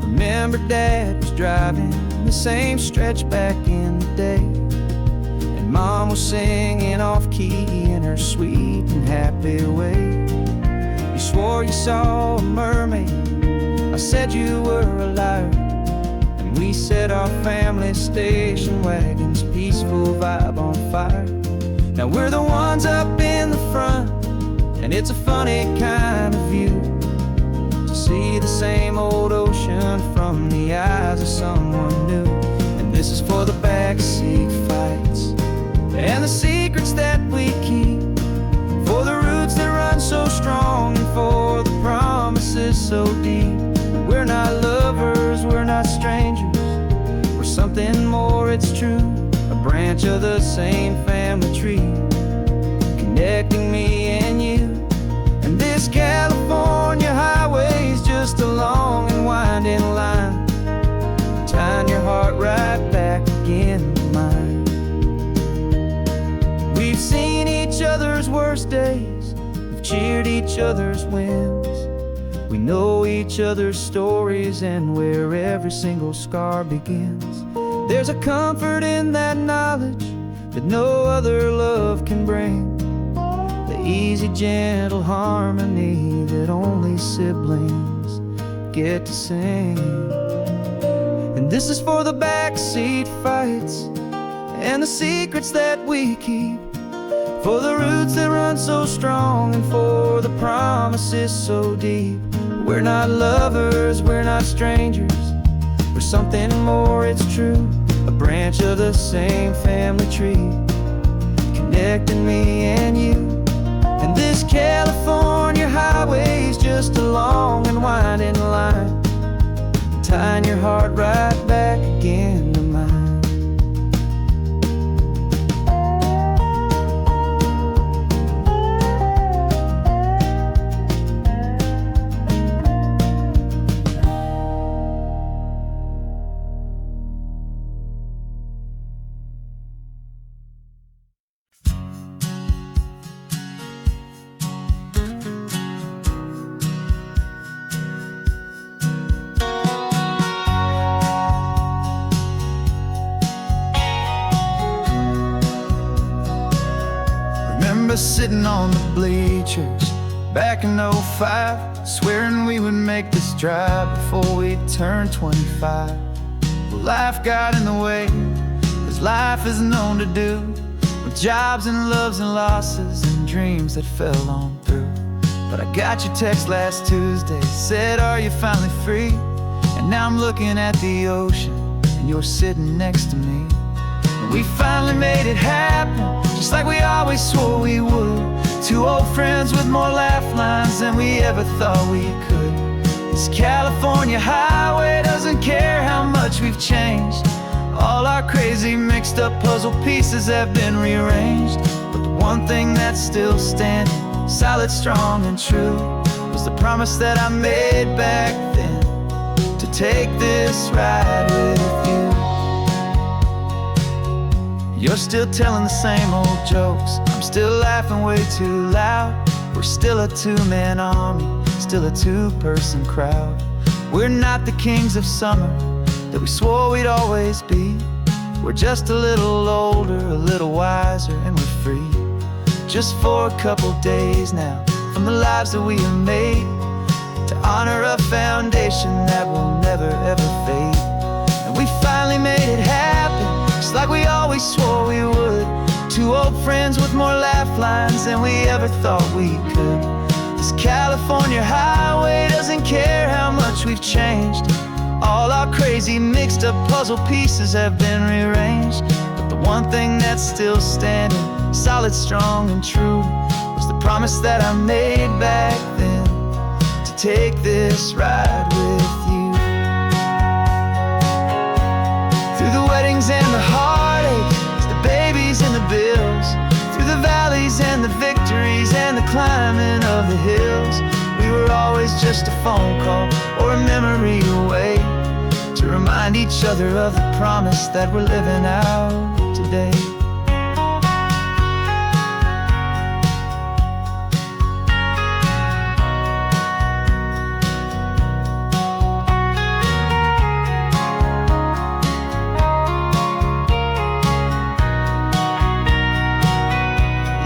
Remember Dad was driving the same stretch back in the day, and Mom was singing off-key in her sweet and happy way. You swore you saw a mermaid, I said you were a liar, and we set our family station wagon's peaceful vibe on fire. Now we're the ones up in the front, and it's a funny kind of view to see the same old ocean from the eyes of someone new. And this is for the backseat fights and the secrets that we keep, for the roots that run so strong, and for the promises so deep. We're not lovers, we're not strangers, we're something more, it's true, a branch of the same family tree, connecting me and you. And this California highway is just a long and winding line, tying your heart right back again to mine. We've seen each other's worst days, we've cheered each other's wins, we know each other's stories and where every single scar begins. There's a comfort in that knowledge that no other love can bring, that easy, gentle harmony that only siblings get to sing. And this is for the backseat fights and the secrets that we keep, for the roots that run so strong and for the promises so deep. We're not lovers, we're not strangers, we're something more, it's true. A branch of the same family tree, connecting me and you. And this California highway's just a long and winding line, tying your heart right back again to mine. Sitting on the bleachers back in '05, swearing we would make this drive before we turned 25. Well, life got in the way, as life is known to do, with jobs and loves and losses and dreams that fell on through. But I got your text last Tuesday, said, are you finally free? And now I'm looking at the ocean and you're sitting next to me. And we finally made it happen, just like we always swore we would. Two old friends with more laugh lines than we ever thought we could. This California highway doesn't care how much we've changed. All our crazy mixed up puzzle pieces have been rearranged. But the one thing that's still standing, solid, strong and true, was the promise that I made back then, to take this ride with you. You're still telling the same old jokes, I'm still laughing way too loud. We're still a two-man army, still a two-person crowd. We're not the kings of summer that we swore we'd always be. We're just a little older, a little wiser, and we're free. Just for a couple days now, from the lives that we have made, to honor a foundation that will never ever fade. And we finally made it happen, just like we always swore we would. Two old friends with more laugh lines than we ever thought we could. This California highway doesn't care how much we've changed. All our crazy mixed up puzzle pieces have been rearranged. But the one thing that's still standing, solid, strong and true, was the promise that I made back then, to take this ride with you. Through the weddings and the heartaches, the babies and the bills, through the valleys and the victories and the climbing of the hills, we were always just a phone call or a memory away, to remind each other of the promise that we're living out today.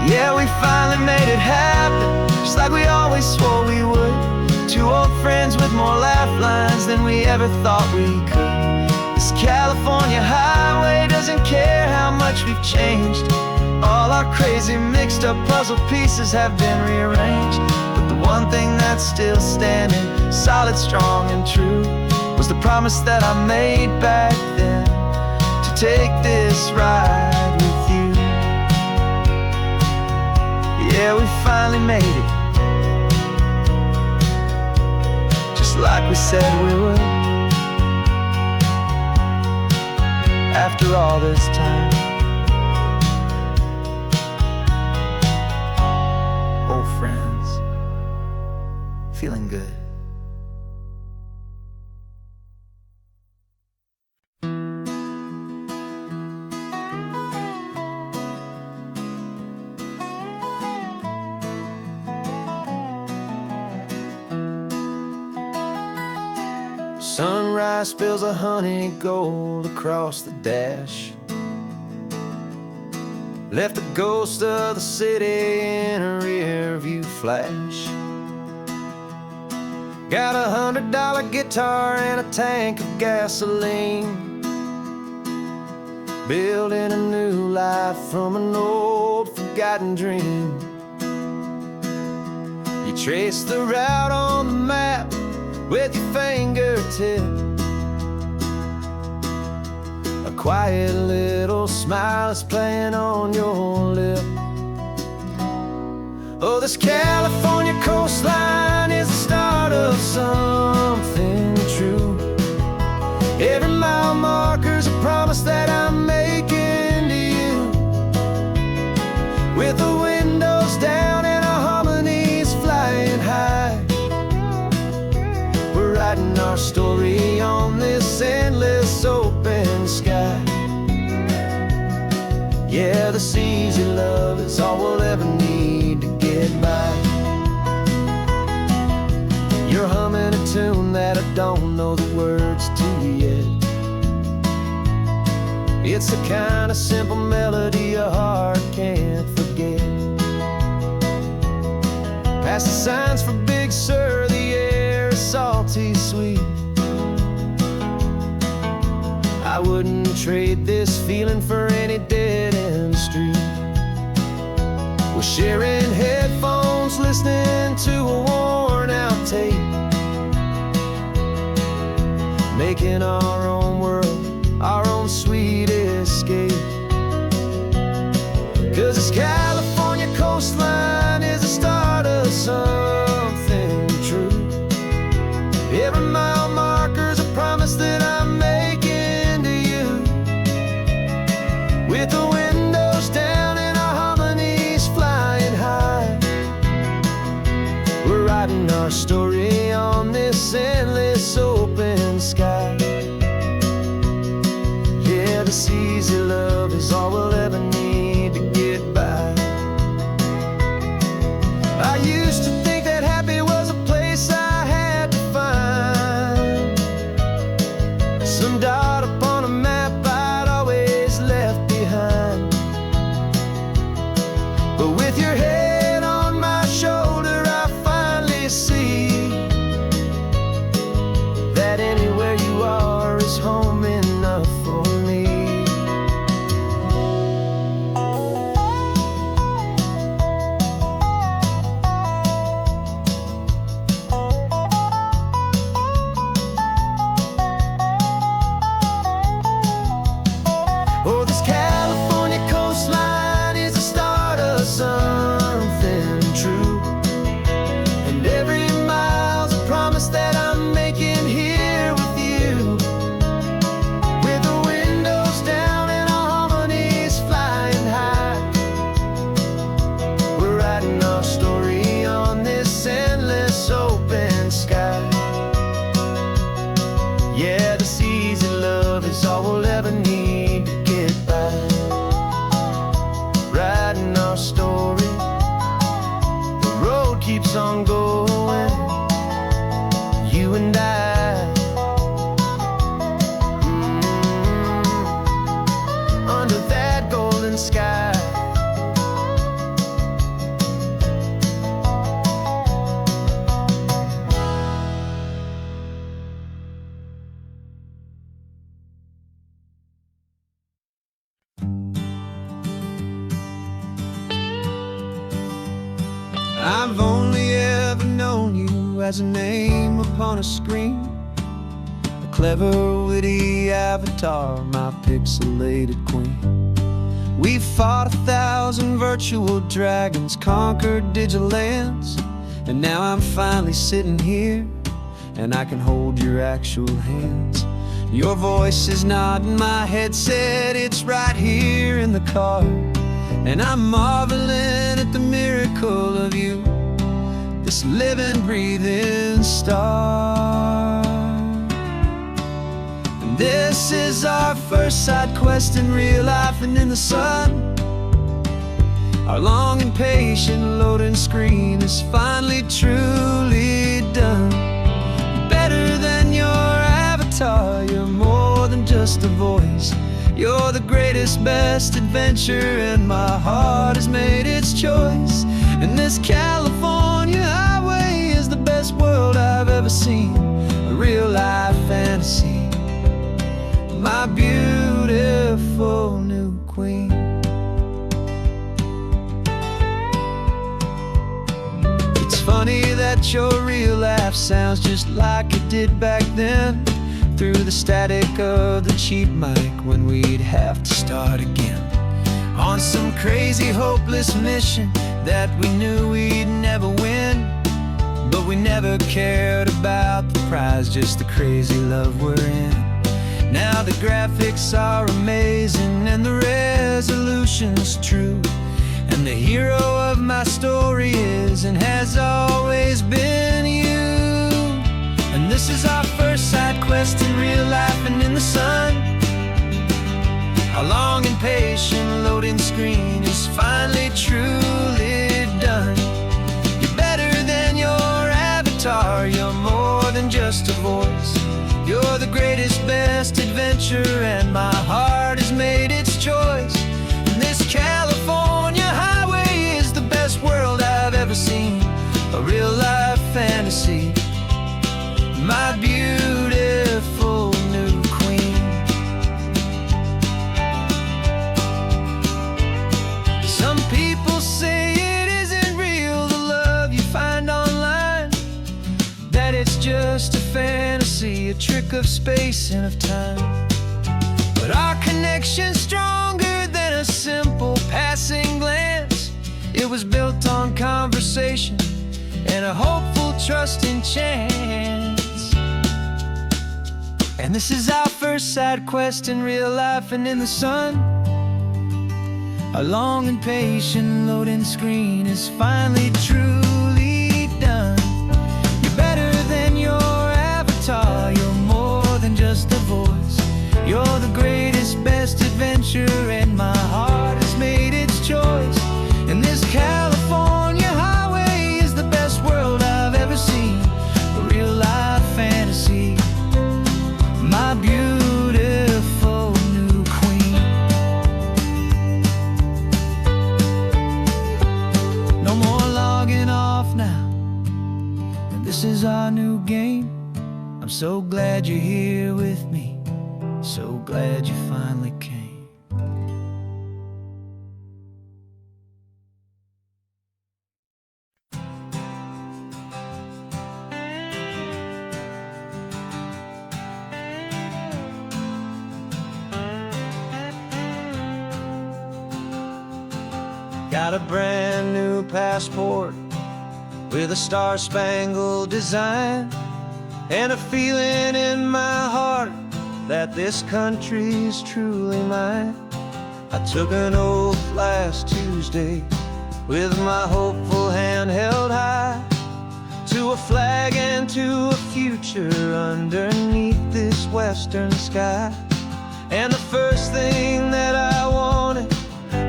Yeah, we finally made it happen, just like we always swore we would. Two old friends with more laugh lines than we ever thought we could. This California highway doesn't care how much we've changed. All our crazy mixed up puzzle pieces have been rearranged. But the one thing that's still standing, solid, strong and true, was the promise that I made back then, to take this ride with you. Yeah, we finally made it, just like we said we would. After all this time, old friends, feeling good. Sunrise spills a honey gold across the dash. left the ghost of the city in a rear view flash. Got a $100 guitar and a tank of gasoline, building a new life from an old forgotten dream. You trace the route on the map with your fingertip, a quiet little smile is playing on your lip. Oh, this California coastline is the start of something true. Every mile marker's a promise that I'm making to you. With the windows down and our harmonies flying high, we're writing our story on this endless open sky. Yeah, this easy love is all we'll ever need to get by. You're humming a tune that I don't know the words to yet. It's the kind of simple melody your heart can't forget. Past the signs for Big Sur, the air is salty sweet. I wouldn't trade this feeling for any dead-end street. We're sharing headphones, listening to a worn-out tape, making our own world, our own sweet escape. 'Cause this California coastline is the start of something true. Every mile marker's a promise that I'm making to you. With the windows down and our harmonies flying high, we're writing our story on this endless open sky. Yeah, this easy love is all we'll ever need to get by. I used to think that happy was a place I had to find, some dot upon a map I'd always left behind. But with your head on my shoulder, I finally see that anywhere you are is home enough for me. Oh, this California coastline is the start of something true. And every mile's a promise that I'm making here with you. With the windows down and our harmonies flying high, we're writing our story on this endless open sky. Yeah, this easy love is all we'll ever need to get by. Writing our story, the road keeps on going, you and I. Under that golden sky. I've only ever known you as a name upon a screen, a clever, witty avatar, my pixelated queen. We fought 1,000 virtual dragons, conquered digital lands, and now I'm finally sitting here, and I can hold your actual hands. Your voice is not in my headset, it's right here in the car. And I'm marveling at the miracle of you, this living, breathing star. And this is our first side quest in real life and in the sun. Our long and patient loading screen is finally truly done. Better than your avatar, you're more than just a voice. You're the greatest, best adventure, and my heart has made its choice. And this California highway is the best world I've ever seen, a real life fantasy, my beautiful new queen. It's funny that your real life sounds just like it did back then, through the static of the cheap mic when we'd have to start again, on some crazy hopeless mission that we knew we'd never win. But we never cared about the prize, just the crazy love we're in. Now the graphics are amazing and the resolution's true, and the hero of my story is and has always been you. And this is our first side quest in real life and in the sun. Our long and patient loading screen is finally truly done. You're better than your avatar, you're more than just a voice. You're the greatest, best adventure, and my heart has made its choice. And this California highway is the best world I've ever seen, a real life fantasy, my beautiful new queen. Some people say it isn't real, the love you find online, that it's just a fantasy, a trick of space and of time. But our connection's stronger than a simple passing glance. It was built on conversation and a hopeful, trusting chance. And this is our first side quest in real life and in the sun. Our long and patient loading screen is finally truly done. You're better than your avatar, you're more than just a voice. You're the greatest, best adventure, and my heart has made its choice. And this California highway is the best world I've ever seen, a real life fantasy, my beautiful new queen. No more logging off now, and this is our new game. I'm so glad you're here with me, so glad you finally came. Got a brand new passport with a star-spangled design, and a feeling in my heart that this country's truly mine. I took an oath last Tuesday with my hopeful hand held high, to a flag and to a future underneath this western sky. And the first thing that I wanted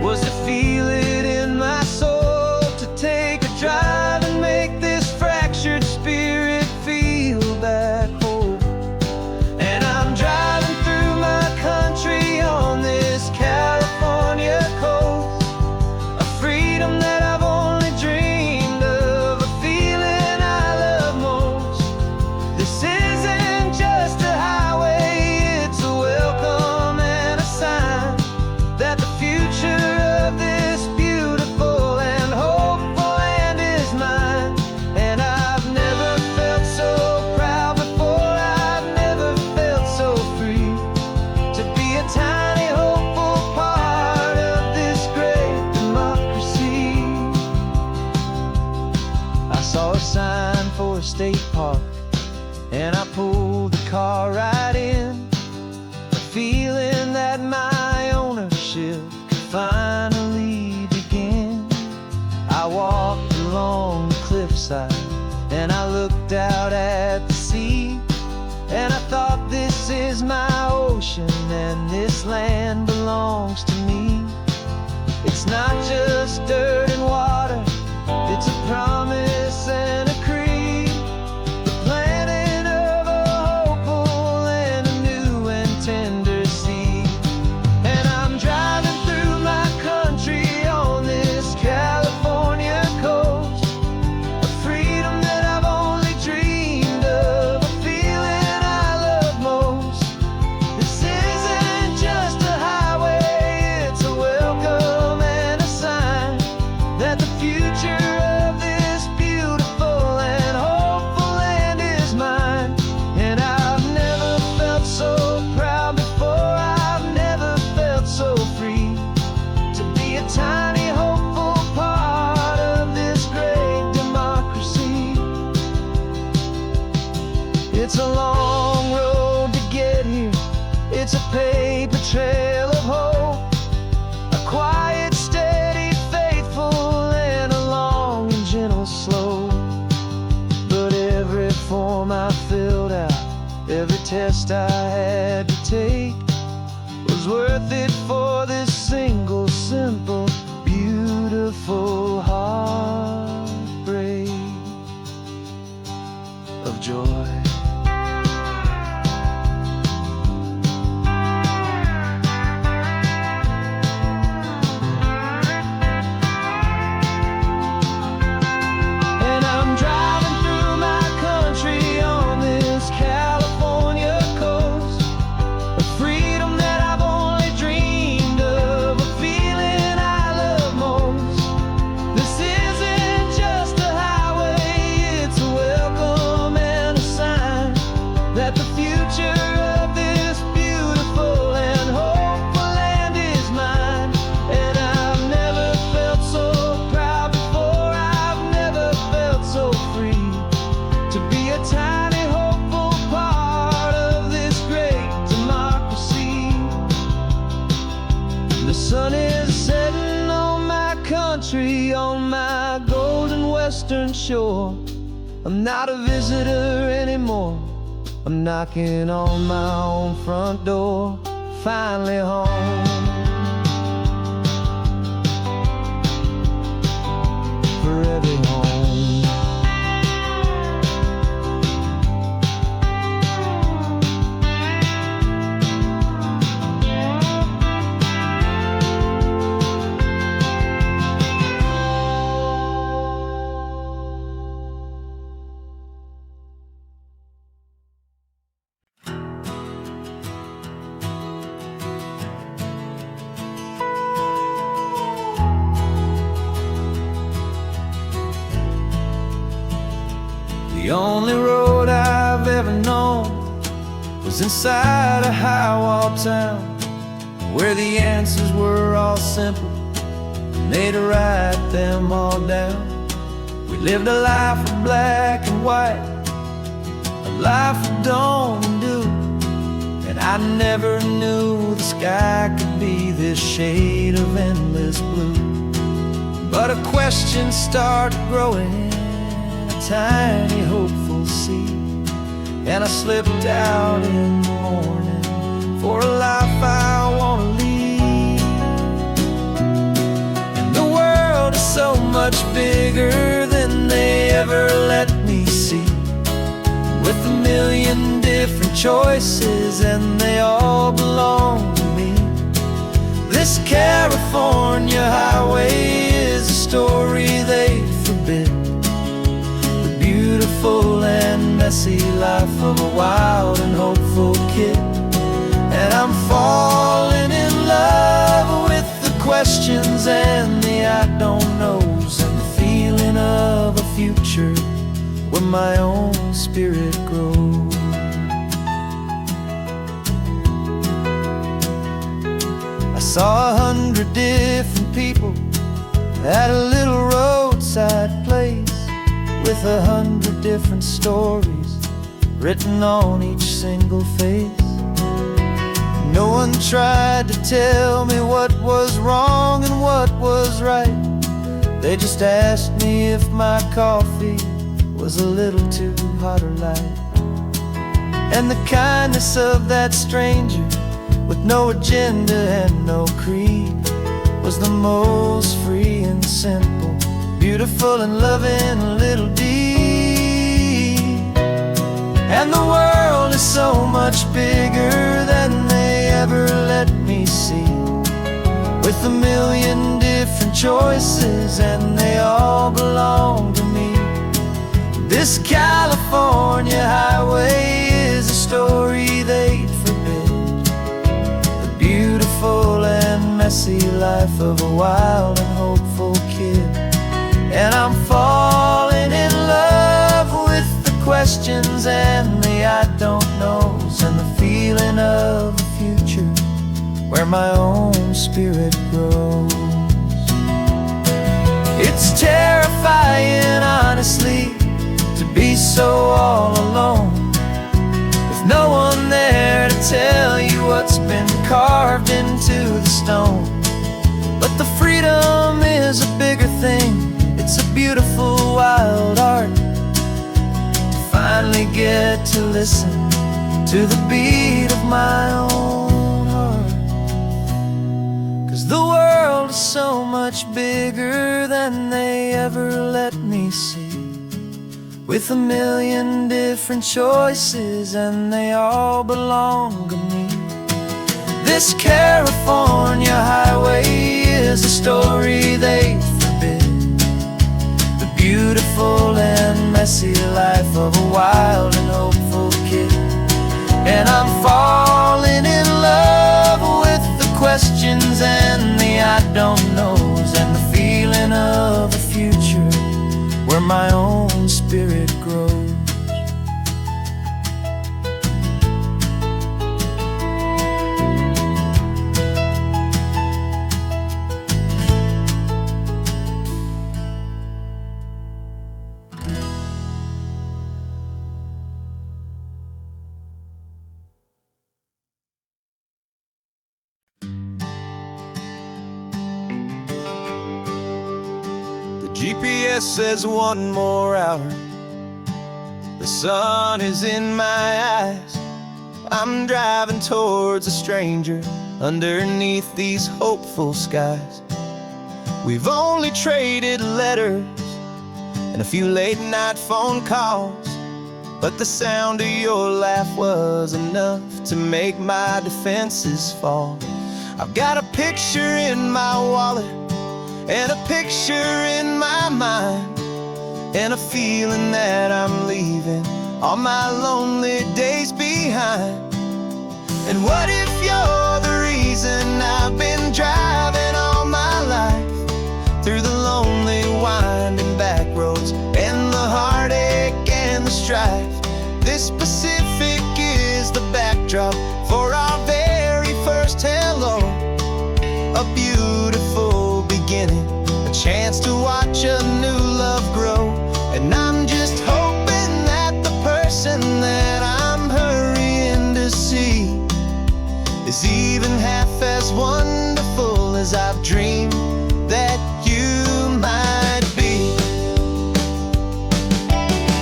was to feel it in my soul, to take a drive and make this fractured spirit feel back home. And I'm driving through my country on this California coast, a freedom that I've only dreamed of, a feeling I love most. This isn't just a highway, it's a welcome and a sign that the future of this beautiful and hopeful land is mine. And I've never felt so proud before, I've never felt so free, to be a tiny hopeful part of this great democracy. I saw a sign for a state park, and I pulled the car right in, a feeling that my ownership could finally begin. I walked along the cliffside and I looked out at the sea, and I thought, this is my ocean and this land belongs to me. It's not just dirt and water, it's a promise and a creed, the planting of a hopeful and a new and tender seed. It's a paper trail of hope, a quiet, steady, faithful, and a long and gentle slow. But every form I filled out, every test I had to take, was worth it for this single, simple, beautiful heartbreak of joy. And I'm driving through my country on this California coast, a freedom that I've only dreamed of, a feeling I love most. This isn't just a highway, it's a welcome and a sign that the future of this beautiful and hopeful land is mine. And I've never felt so proud before, I've never felt so free to be a tiny, hopeful part of this great democracy. The sun is setting on my country, on my golden western shore. I'm not a visitor anymore, I'm knocking on my own front door, finally home. Forever home. The only road I've ever known was inside a high-wall town, where the answers were all simple, and they'd write them all down. We lived a life of black and white, a life of dawn and dew, and I never knew the sky could be this shade of endless blue. But a question started growing, tiny hopeful seed, and I slipped out in the morning for a life I want to lead. And the world is so much bigger than they ever let me see, with a million different choices and they all belong to me. This California highway is a story they forbid, beautiful and messy life of a wild and hopeful kid. And I'm falling in love with the questions and the I don't knows, and the feeling of a future where my own spirit grows. I saw 100 different people at a little roadside place, with 100 different stories written on each single face. No one tried to tell me what was wrong and what was right. They just asked me if my coffee was a little too hot or light. And the kindness of that stranger, with no agenda and no creed, was the most free and simple, beautiful and loving little deed. And the world is so much bigger than they ever let me see, with a million different choices and they all belong to me. This California highway is a story they'd forbid, the beautiful and messy life of a wild and hopeful kid. And I'm falling in love with the questions and the I don't knows, and the feeling of a future where my own spirit grows. It's terrifying, honestly, to be so all alone, with no one there to tell you what what's been carved into the stone. But the freedom is a bigger thing. It's a beautiful wild art. Finally get to listen to the beat of my own heart. 'Cause the world is so much bigger than they ever let me see, with a million different choices and they all belong to me. This California highway is a story they forbid, the beautiful and messy life of a wild and hopeful kid. And I'm falling in love with the questions and the I don't knows, and the feeling of a future where my own spirit grows. GPS says 1 more hour. The sun is in my eyes. I'm driving towards a stranger underneath these hopeful skies. We've only traded letters and a few late night phone calls, but the sound of your laugh was enough to make my defenses fall. I've got a picture in my wallet and a picture in my mind, and a feeling that I'm leaving all my lonely days behind. And what if you're the reason I've been driving all my life, through the lonely winding back roads and the heartache and the strife? This Pacific is the backdrop for our very first hello, a beautiful beginning, a chance to watch a new love grow. And I'm just hoping that the person that I'm hurrying to see is even half as wonderful as I've dreamed that you might be.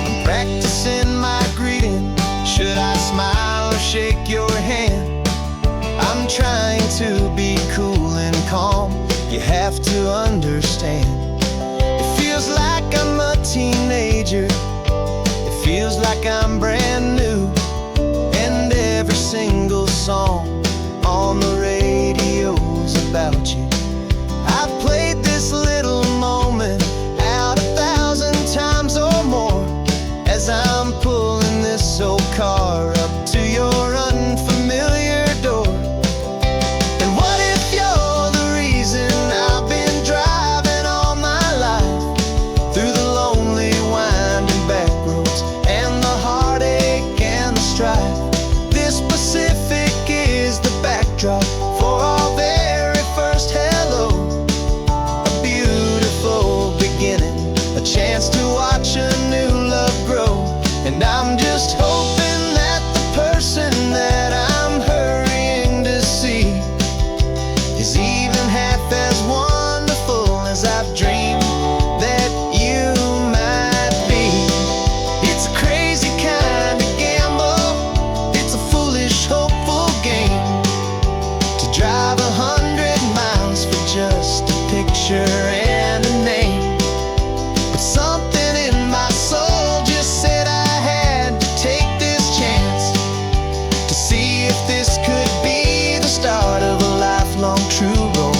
I'm practicing my greeting. Should I smile or shake your hand? I'm trying to be cool and calm. You have to understand, it feels like I'm a teenager. It feels like I'm brand new. And every single song on the radio's about you. I've played this little moment out 1,000 times or more, as I'm pulling this old car up to your unfamiliar door. And what if you're the reason I've been driving all my life, through the lonely winding back roads and the heartache and the strife? This Pacific is the backdrop for our very first hello, a beautiful beginning, a chance to watch a new love grow. And I'm just hoping that the person that I'm hurrying to see is even half as wonderful as I've dreamed that you might be. It's a crazy kind of gamble. It's a foolish, hopeful game, to drive 100 miles for just a picture and a name. But something in my soul just said I had to take this chance, to see if this could be the start of a lifelong true romance.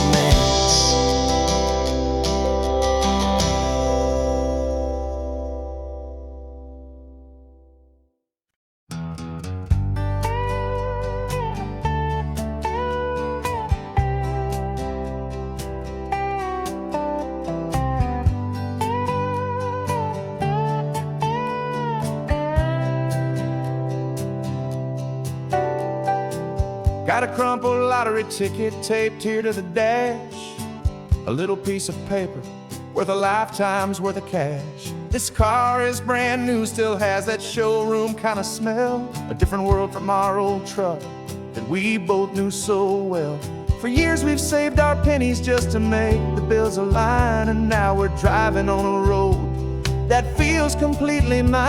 Got a crumpled lottery ticket taped here to the dash, a little piece of paper worth a lifetime's worth of cash. This car is brand new, still has that showroom kind of smell, a different world from our old truck, that we both knew so well. For years we've saved our pennies just to make the bills align, and now we're driving on a road that feels completely mine.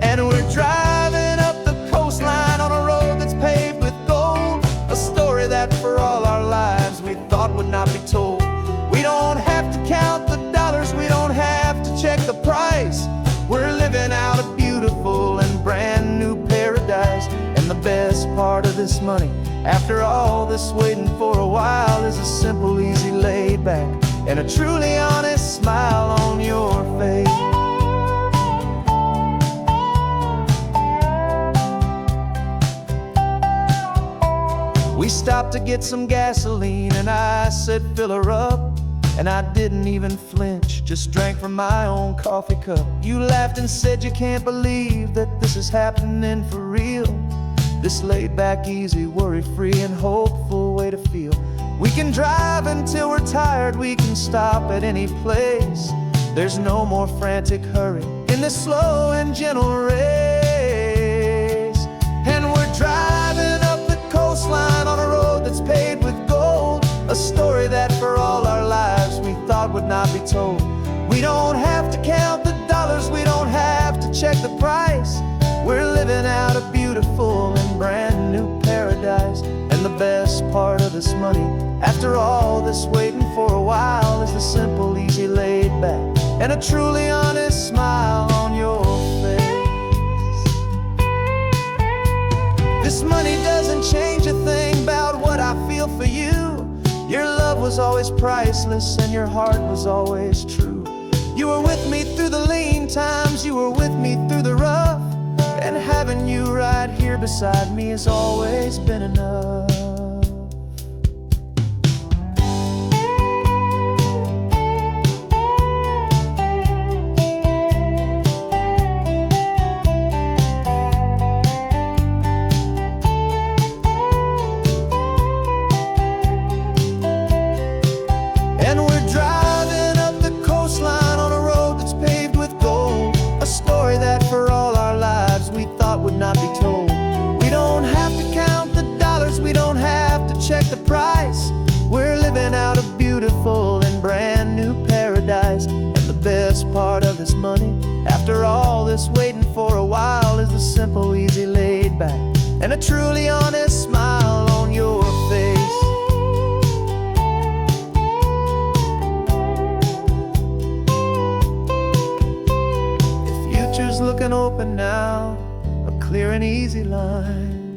And we're driving up the coastline on a road that's paved with gold, a story that for all our lives we thought would not be told. We don't have to count the dollars, we don't have to check the price. We're living out a beautiful and brand new paradise. And the best part of this money, after all this waiting for a while, is a simple, easy, laid back, and a truly honest smile on your face. We stopped to get some gasoline, and I said, fill her up. And I didn't even flinch, just drank from my own coffee cup. You laughed and said you can't believe that this is happening for real. This laid back, easy, worry-free and hopeful way to feel. We can drive until we're tired, we can stop at any place. There's no more frantic hurry in this slow and gentle race. And we're driving up the coastline on a road that's paved with gold, a story that for all our lives we thought would not be told. We don't have to count the dollars, we don't have to check the price. We're living out a beautiful and brand new paradise. And the best part of this money, after all this waiting for a while, is the simple, easy, laid back, and a truly honest smile on your face. This money doesn't change a thing about what I feel for you. Your love was always priceless and your heart was always true. You were with me through the lean times, you were with me through the rough, and having you right here beside me has always been enough. Not be told. We don't have to count the dollars, we don't have to check the price. We're living out a beautiful and brand new paradise. And the best part of this money, after all this waiting for a while, is the simple, easy, laid back, and a truly honest smile on your face. The future's looking open now, clear and easy line.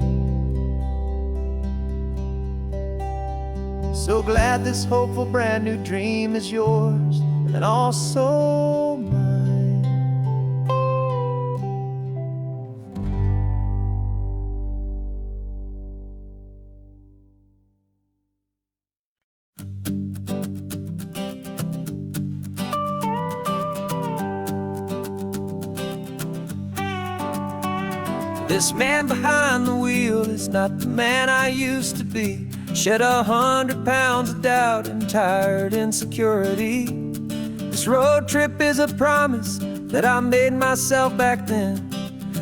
So glad this hopeful brand new dream is yours and also mine. This man behind the wheel is not the man I used to be. Shed 100 pounds of doubt and tired insecurity. This road trip is a promise that I made myself back then,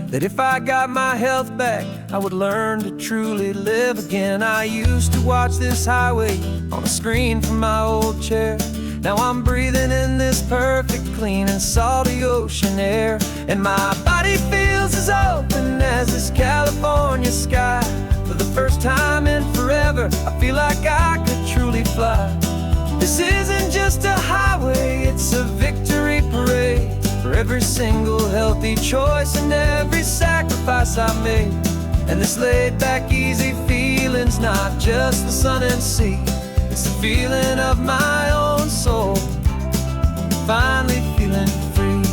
that if I got my health back, I would learn to truly live again. I used to watch this highway on a screen from my old chair. Now I'm breathing in this perfect, clean and salty ocean air. And my body feels as open as this California sky. For the first time in forever, I feel like I could truly fly. This isn't just a highway, it's a victory parade for every single healthy choice and every sacrifice I made. And this laid back, easy feeling's not just the sun and sea, it's the feeling of my own soul, finally feeling free.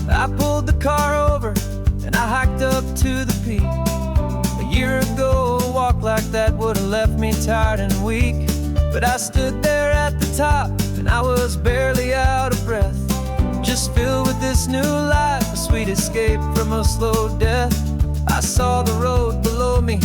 I pulled the car over and I hiked up to the peak. A year ago, a walk like that would have left me tired and weak. But I stood there at the top and I was barely out of breath, just filled with this new life, a sweet escape from a slow death. I saw the road below me,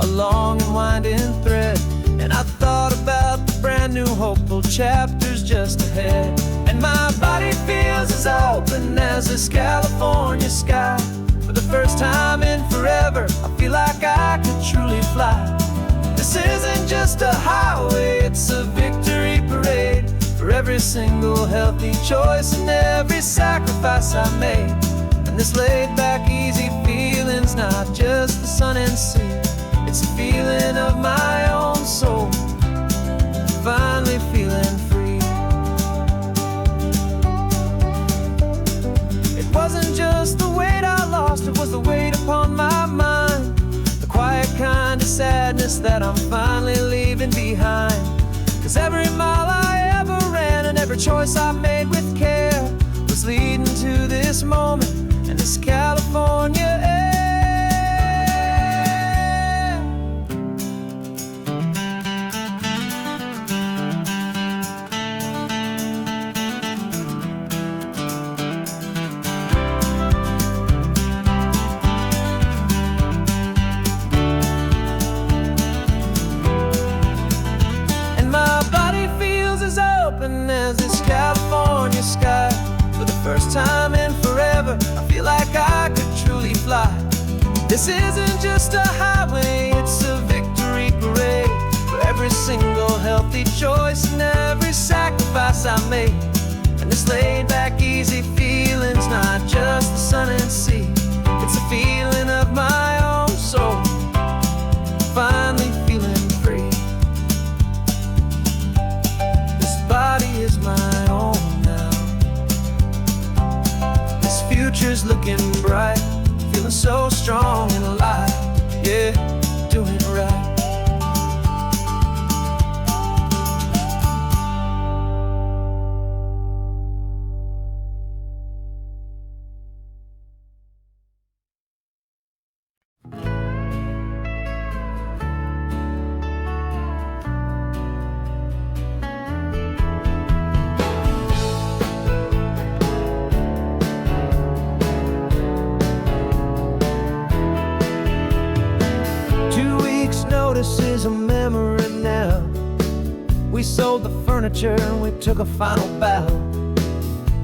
a long and winding thread, and I thought about the brand new hopeful chapters just ahead. And my body feels as open as this California sky. For the first time in forever, I feel like I could truly fly. This isn't just a highway, it's a victory parade. For every single healthy choice and every sacrifice I made. And this laid back easy feeling's not just the sun and sea, it's a feeling of my own soul, finally feeling free. It wasn't just the weight I lost, it was the weight upon my mind. The quiet kind of sadness that I'm finally leaving behind. 'Cause every mile I ever ran and every choice I made with care was leading to this moment and this California air. As this California sky. For the first time in forever, I feel like I could truly fly. This isn't just a highway, it's a victory parade. For every single healthy choice and every sacrifice I made. And this laid back easy feeling's not just the sun and sea, it's a feeling of my own soul, finally feeling free. Body is my own now. This future's looking bright, feeling so strong and alive. Yeah, doing it right. This is a memory now. We sold the furniture and we took a final bow.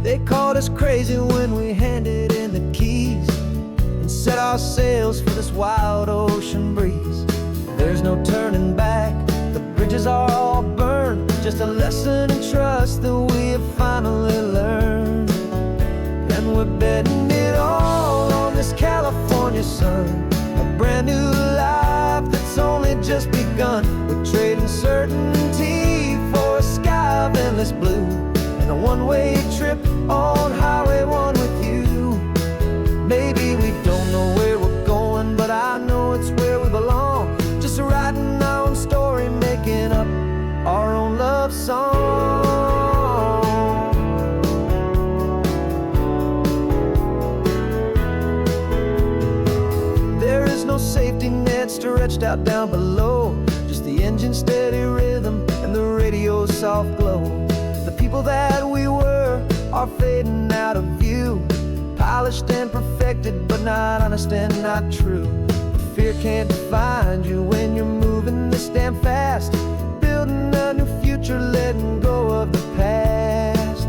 They called us crazy when we handed in the keys and set our sails for this wild ocean breeze. There's no turning back, the bridges are all burned. Just a lesson in trust that we have finally learned. And we're betting it all on this California sun, a brand new life that's only just begun. We're trading certainty for a sky of endless blue and a one-way trip on Highway 1 with you. Maybe we don't know where we're going, but I know it's where we belong. Just writing our own story, making up our own love song. There is no safety net stretched out down below, just the engine's steady rhythm and the radio's soft glow. The people that we were are fading out of view, polished and perfected, but not honest and not true. Fear can't find you when you're moving this damn fast, building a new future, letting go of the past.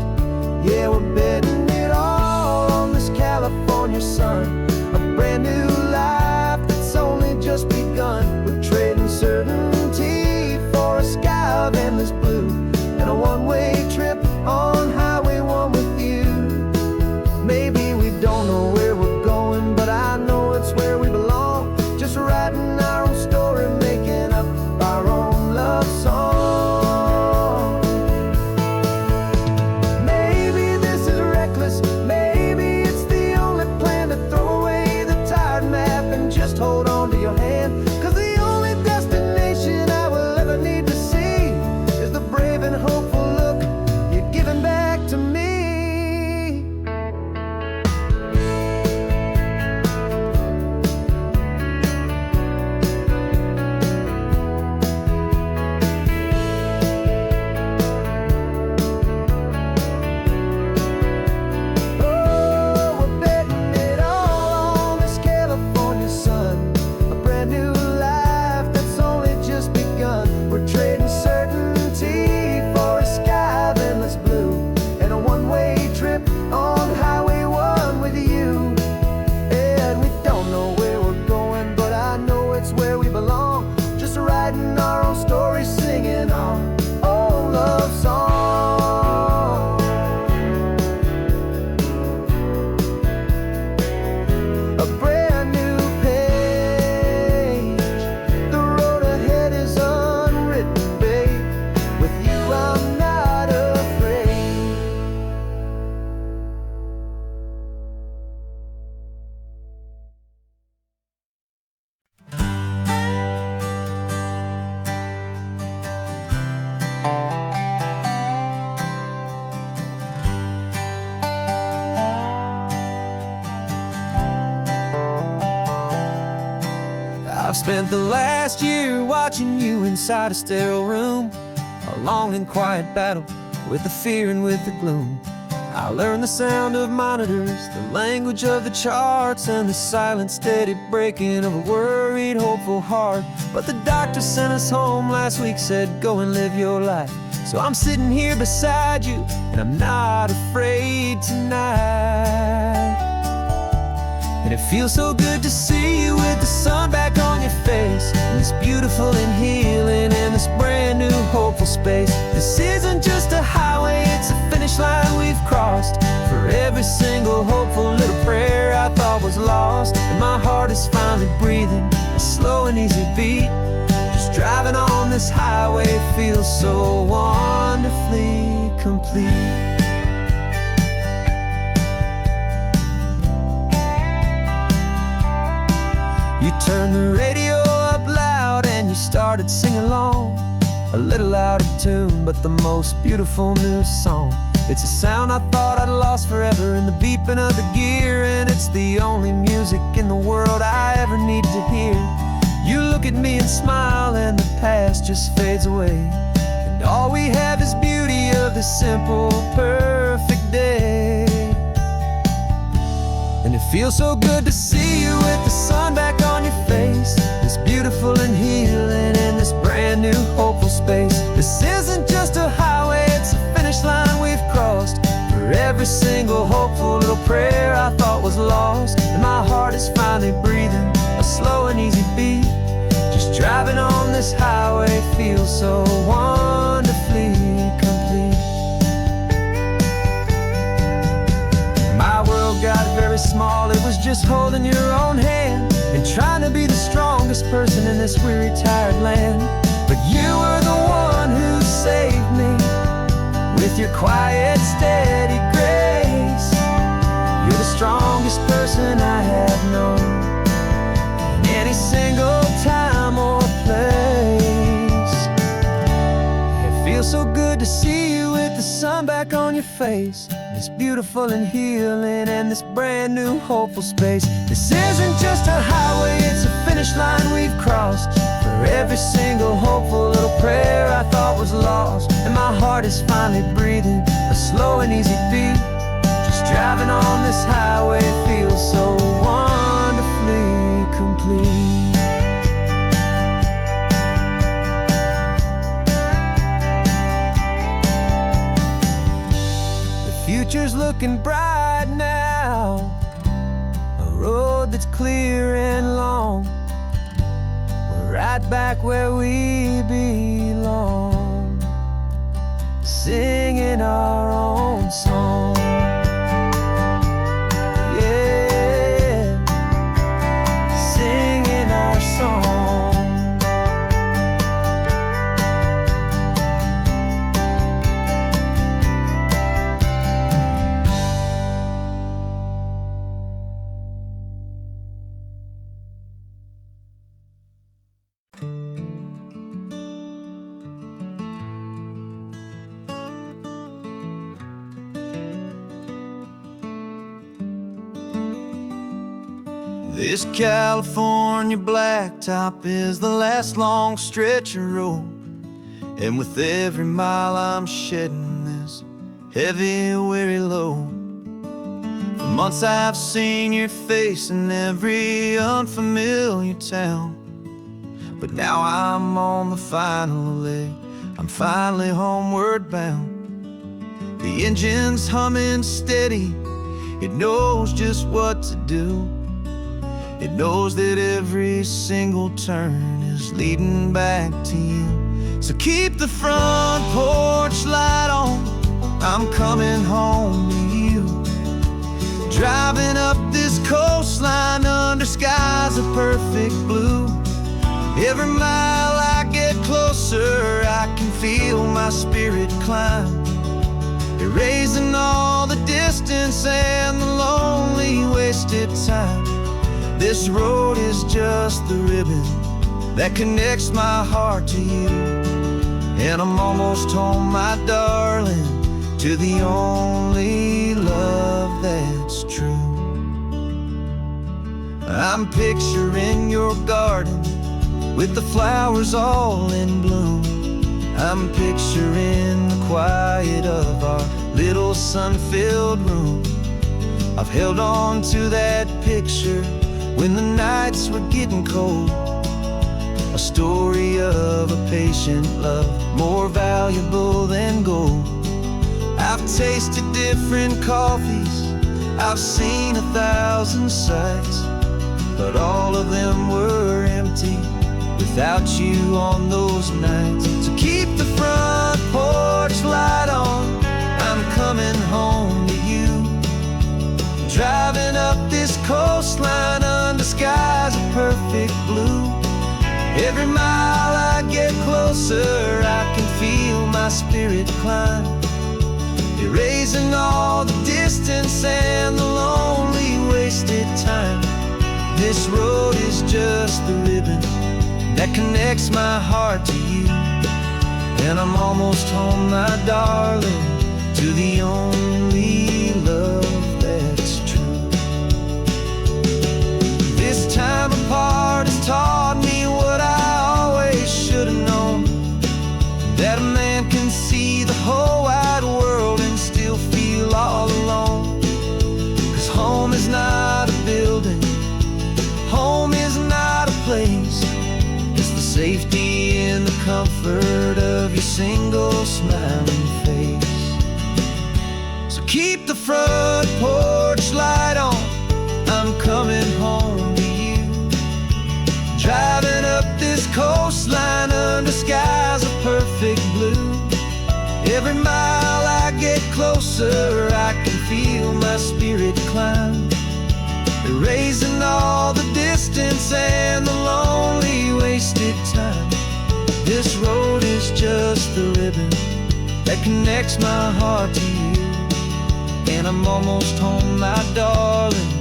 Yeah, we're betting it all on this California sun, a brand new life that's only just begun. We're trading certainty for a sky of endless blue and a one-way trip on Highway 1 with you. Maybe we don't know where we're going, but I know it's where we belong. Just writing our own story, making up our own love song. Maybe this is I've spent the last year watching you inside a sterile room, a long and quiet battle with the fear and with the gloom. I learned the sound of monitors, the language of the charts, and the silent, steady breaking of a worried, hopeful heart. But the doctor sent us home last week, said, go and live your life. So I'm sitting here beside you, and I'm not afraid tonight. And it feels so good to see you with the sun back on your face, and this beautiful and healing in this brand new hopeful space. This isn't just a highway, it's a finish line we've crossed. For every single hopeful little prayer I thought was lost, and my heart is finally breathing a slow and easy beat. Just driving on this highway feels so wonderfully complete. You turned the radio up loud and you started singing along, a little out of tune, but the most beautiful new song. It's a sound I thought I'd lost forever in the beeping of the gear, and it's the only music in the world I ever need to hear. You look at me and smile, and the past just fades away, and all we have is beauty of this simple, perfect day. And it feels so good to see you with the sun back on your face, this beautiful and healing in this brand new hopeful space. This isn't just a highway, it's a finish line we've crossed. For every single hopeful little prayer I thought was lost, and my heart is finally breathing a slow and easy beat. Just driving on this highway feels so wonderfully complete. My world got very small, it was just holding your own hand and trying to be the strongest person in this weary, tired land. But you were the one who saved me with your quiet, steady grace. You're the strongest person I have known in any single time or place. It feels so good to see you with the sun back on your face, this beautiful and healing and this brand new hopeful space. This isn't just a highway, it's a finish line we've crossed. For every single hopeful little prayer I thought was lost, and my heart is finally breathing a slow and easy beat. Just driving on this highway feels so wonderfully complete. Future's looking bright now, a road that's clear and long. We're right back where we belong, singing our own song. Yeah, singing our song. This California blacktop is the last long stretch of road, and with every mile I'm shedding this heavy, weary load. For months I've seen your face in every unfamiliar town, but now I'm on the final leg, I'm finally homeward bound. The engine's humming steady, it knows just what to do. It knows that every single turn is leading back to you. So keep the front porch light on, I'm coming home to you. Driving up this coastline under skies of perfect blue. Every mile I get closer, I can feel my spirit climb, erasing all the distance and the lonely wasted time. This road is just the ribbon that connects my heart to you, and I'm almost home, my darling, to the only love that's true. I'm picturing your garden with the flowers all in bloom. I'm picturing the quiet of our little sun-filled room. I've held on to that picture when the nights were getting cold. A story of a patient love, more valuable than gold. I've tasted different coffees, I've seen 1,000 sights, but all of them were empty without you on those nights. So keep the front porch light on, I'm coming home to you. Driving up this coastline under skies of perfect blue. Every mile I get closer, I can feel my spirit climb, erasing all the distance and the lonely wasted time. This road is just the ribbon that connects my heart to you. And I'm almost home, my darling, to the only love that's true. This time apart has taught me what I always should have known, that a man can see the whole wide world and still feel all alone. 'Cause home is not a building, home is not a place, it's the safety and the comfort of your single smiling face. So keep the front porch light on, I'm coming home to you. Driving up this coastline under skies of perfect blue. Every mile I get closer, I can feel my spirit climb, erasing all the distance and the lonely wasted time. This road is just the ribbon that connects my heart to you. And I'm almost home, my darling,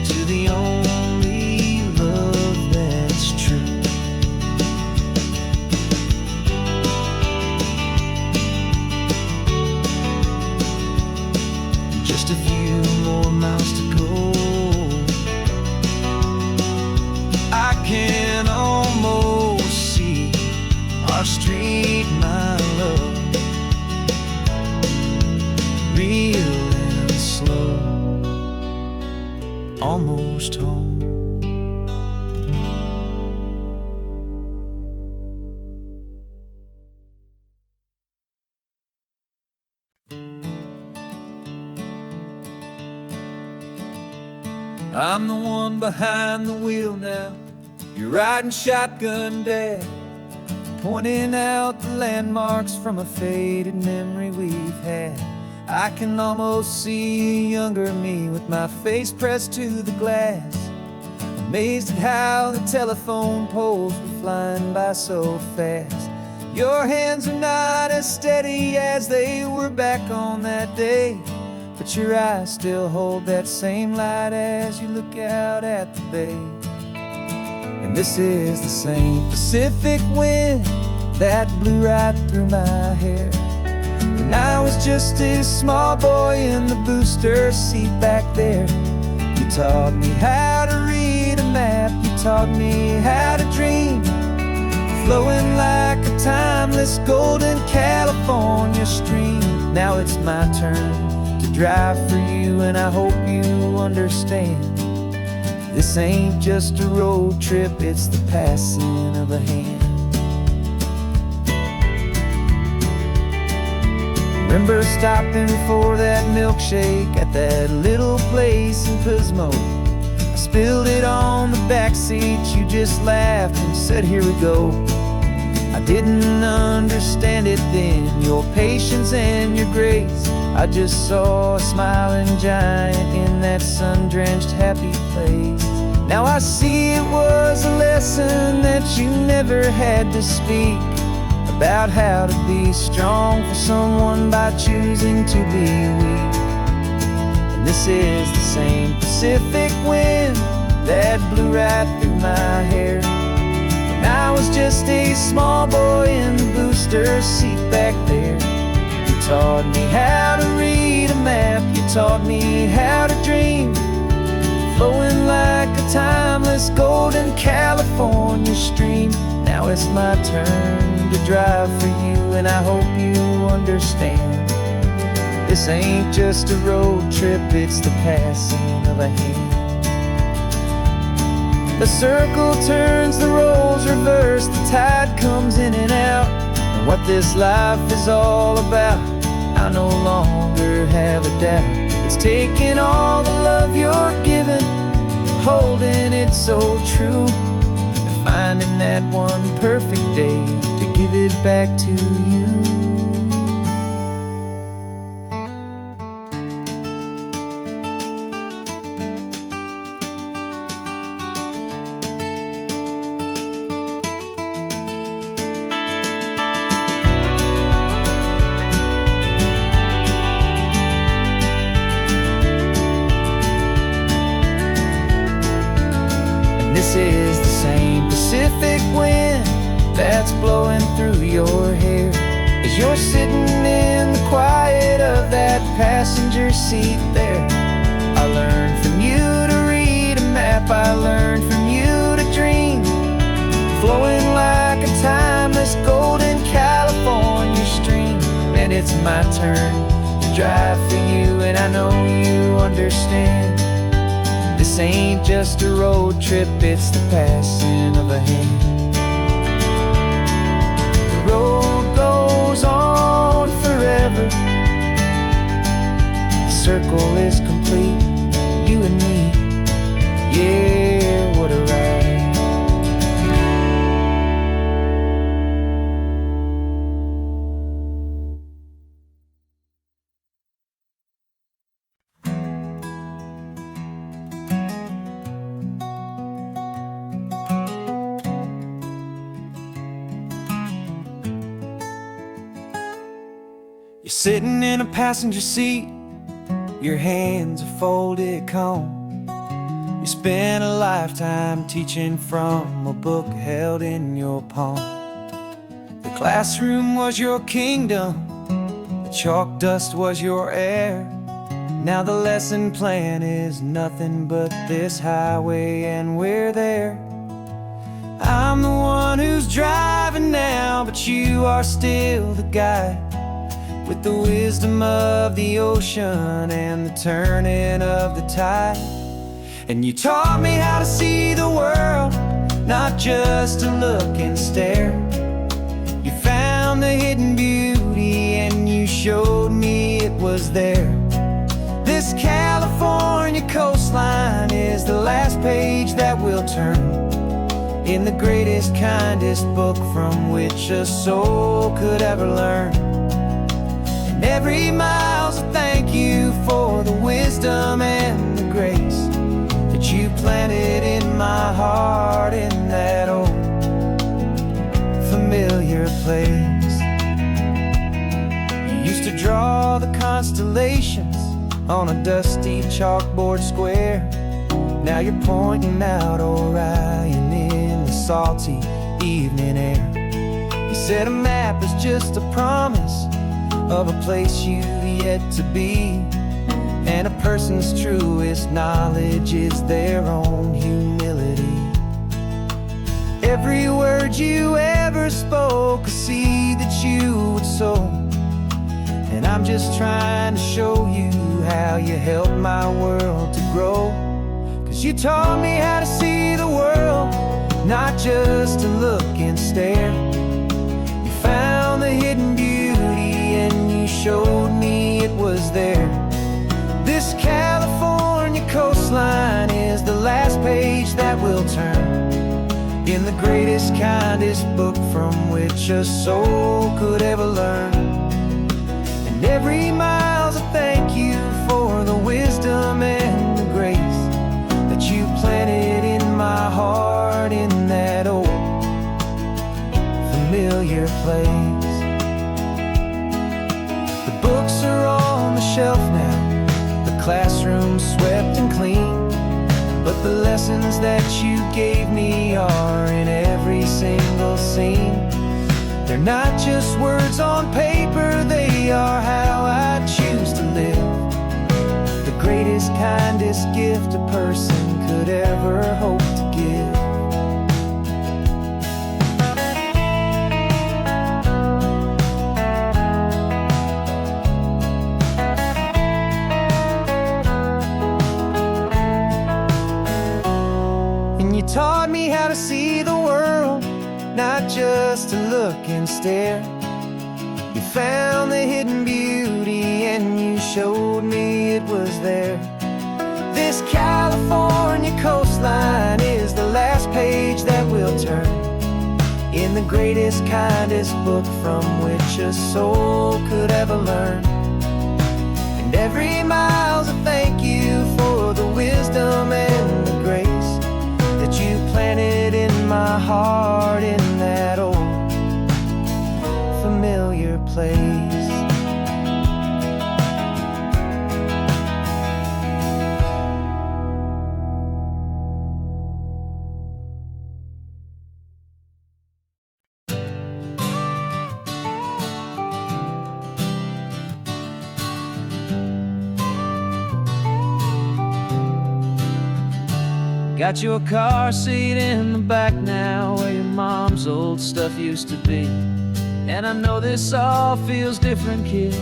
to the only love that's true. Just a few more miles to go, I can almost see our street, my love, real and slow, almost home. I'm the one behind the wheel now, you're riding shotgun, Dad, pointing out the landmarks from a faded memory we've had. I can almost see a younger me with my face pressed to the glass, amazed at how the telephone poles were flying by so fast. Your hands are not as steady as they were back on that day, but your eyes still hold that same light as you look out at the bay. And this is the same Pacific wind that blew right through my hair when I was just a small boy in the booster seat back there. You taught me how to read a map, you taught me how to dream, flowing like a timeless golden California stream. Now it's my turn to drive for you, and I hope you understand, this ain't just a road trip, it's the passing of a hand. Remember stopping for that milkshake at that little place in Pismo? I spilled it on the back seat, you just laughed and said, here we go. I didn't understand it then, your patience and your grace. I just saw a smiling giant in that sun-drenched happy place. Now I see it was a lesson that you never had to speak, about how to be strong for someone by choosing to be weak. And this is the same Pacific wind that blew right through my hair when I was just a small boy in the booster seat back there. You taught me how to read a map, you taught me how to dream, flowing like a timeless golden California stream. Now it's my turn to drive for you, and I hope you understand. This ain't just a road trip, it's the passing of a hand. The circle turns, the roles reverse, the tide comes in and out. And what this life is all about, I no longer have a doubt. It's taking all the love you're giving, holding it so true, and finding that one perfect day to give it back to you. This is the same Pacific wind that's blowing through your hair as you're sitting in the quiet of that passenger seat there. I learned from you to read a map, I learned from you to dream, flowing like a timeless golden California stream. And it's my turn to drive for you, and I know you understand. This ain't just a road trip, it's the passing of a hand. The road goes on forever, the circle is complete, you and me, yeah, what a ride. You're sitting in a passenger seat, your hands are folded calm. You spent a lifetime teaching from a book held in your palm. The classroom was your kingdom, the chalk dust was your air. Now the lesson plan is nothing but this highway, and we're there. I'm the one who's driving now, but you are still the guide, with the wisdom of the ocean and the turning of the tide. And you taught me how to see the world, not just to look and stare. You found the hidden beauty and you showed me it was there. This California coastline is the last page that we'll turn in the greatest, kindest book from which a soul could ever learn. And every mile's a thank you for the wisdom and the grace that you planted in my heart in that old familiar place. You used to draw the constellations on a dusty chalkboard square. Now you're pointing out Orion in the salty evening air. You said a map is just a promise of a place you've yet to be, and a person's truest knowledge is their own humility. Every word you ever spoke, a seed that you would sow, and I'm just trying to show you how you helped my world to grow. 'Cause you taught me how to see the world, not just to look and stare. You found the hidden beauty and you showed me it was there. This California coastline is the last page that we'll turn in the greatest, kindest book from which a soul could ever learn. And every mile's a thank you for the wisdom and the grace that you planted in my heart in that old familiar place. The books are on the shelf now, the classroom swept and clean, but the lessons that you gave me are in every single scene. They're not just words on paper, they are how I choose to live. The greatest, kindest gift a person could ever hope to give. taught me how to see the world, not just to look and stare. You found the hidden beauty and you showed me it was there. This California coastline is the last page that we'll turn in the greatest, kindest book from which a soul could ever learn. And every mile's a thank you for the wisdom and the grace that you planted in my heart in that old familiar place. Got your car seat in the back now, where your mom's old stuff used to be. And I know this all feels different, kid,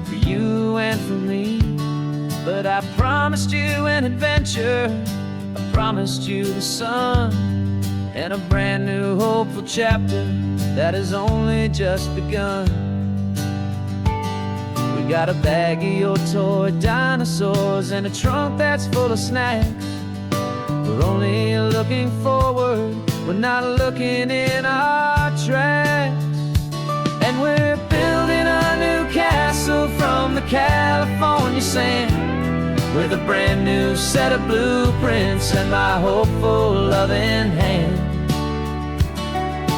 for you and for me. But I promised you an adventure, I promised you the sun, and a brand new hopeful chapter that has only just begun. We got a bag of your toy dinosaurs and a trunk that's full of snacks. We're only looking forward, we're not looking in our tracks. And we're building a new castle from the California sand, with a brand new set of blueprints and my hopeful loving hand.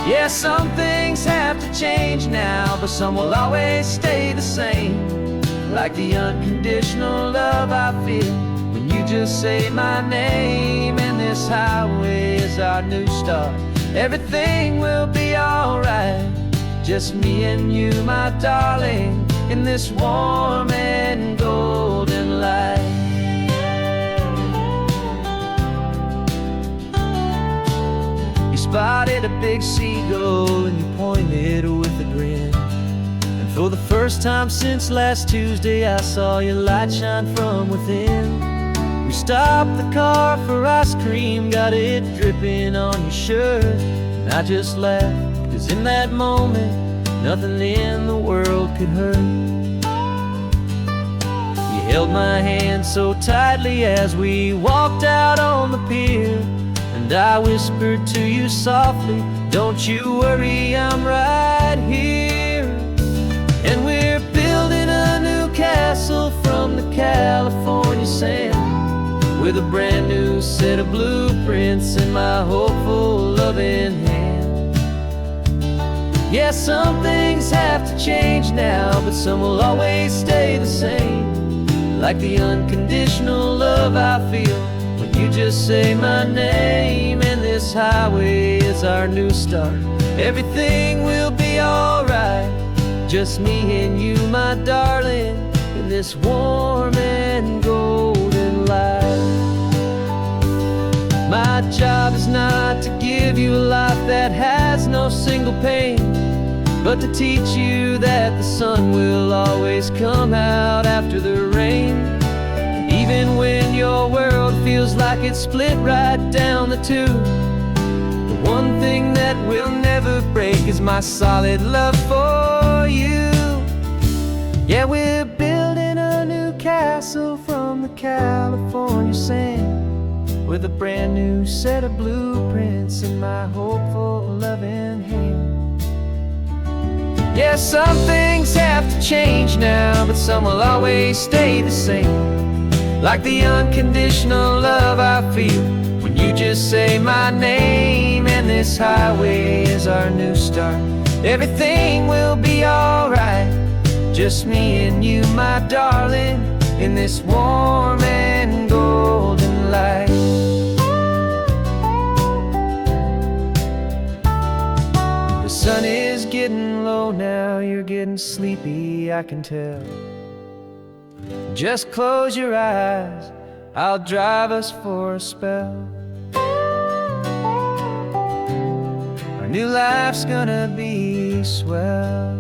Yeah, some things have to change now, but some will always stay the same. Like the unconditional love I feel when you just say my name. And this highway is our new start. Everything will be alright, just me and you, my darling, in this warm and golden light. You spotted a big seagull and you pointed with a grin. And for the first time since last Tuesday, I saw your light shine from within. We stopped the car for ice cream, got it dripping on your shirt. And I just laughed, 'cause in that moment, nothing in the world could hurt. You held my hand so tightly as we walked out on the pier, and I whispered to you softly, don't you worry, I'm right here. And we're building a new castle from the California sand, with a brand new set of blueprints in my hopeful loving hand. Yeah, some things have to change now, but some will always stay the same. Like the unconditional love I feel when you just say my name. And this highway is our new start. Everything will be alright, just me and you, my darling, in this warm and golden light. My job is not to give you a life that has no single pain, but to teach you that the sun will always come out after the rain. And even when your world feels like it's split right down the two, the one thing that will never break is my solid love for you. Yeah, we're building a new castle from the California sand, with a brand new set of blueprints in my hopeful loving hand. Yeah, some things have to change now, but some will always stay the same. Like the unconditional love I feel when you just say my name. And this highway is our new start. Everything will be alright, just me and you, my darling, in this warm and golden light. The sun is getting low now, you're getting sleepy, I can tell. Just close your eyes, I'll drive us for a spell. Our new life's gonna be swell.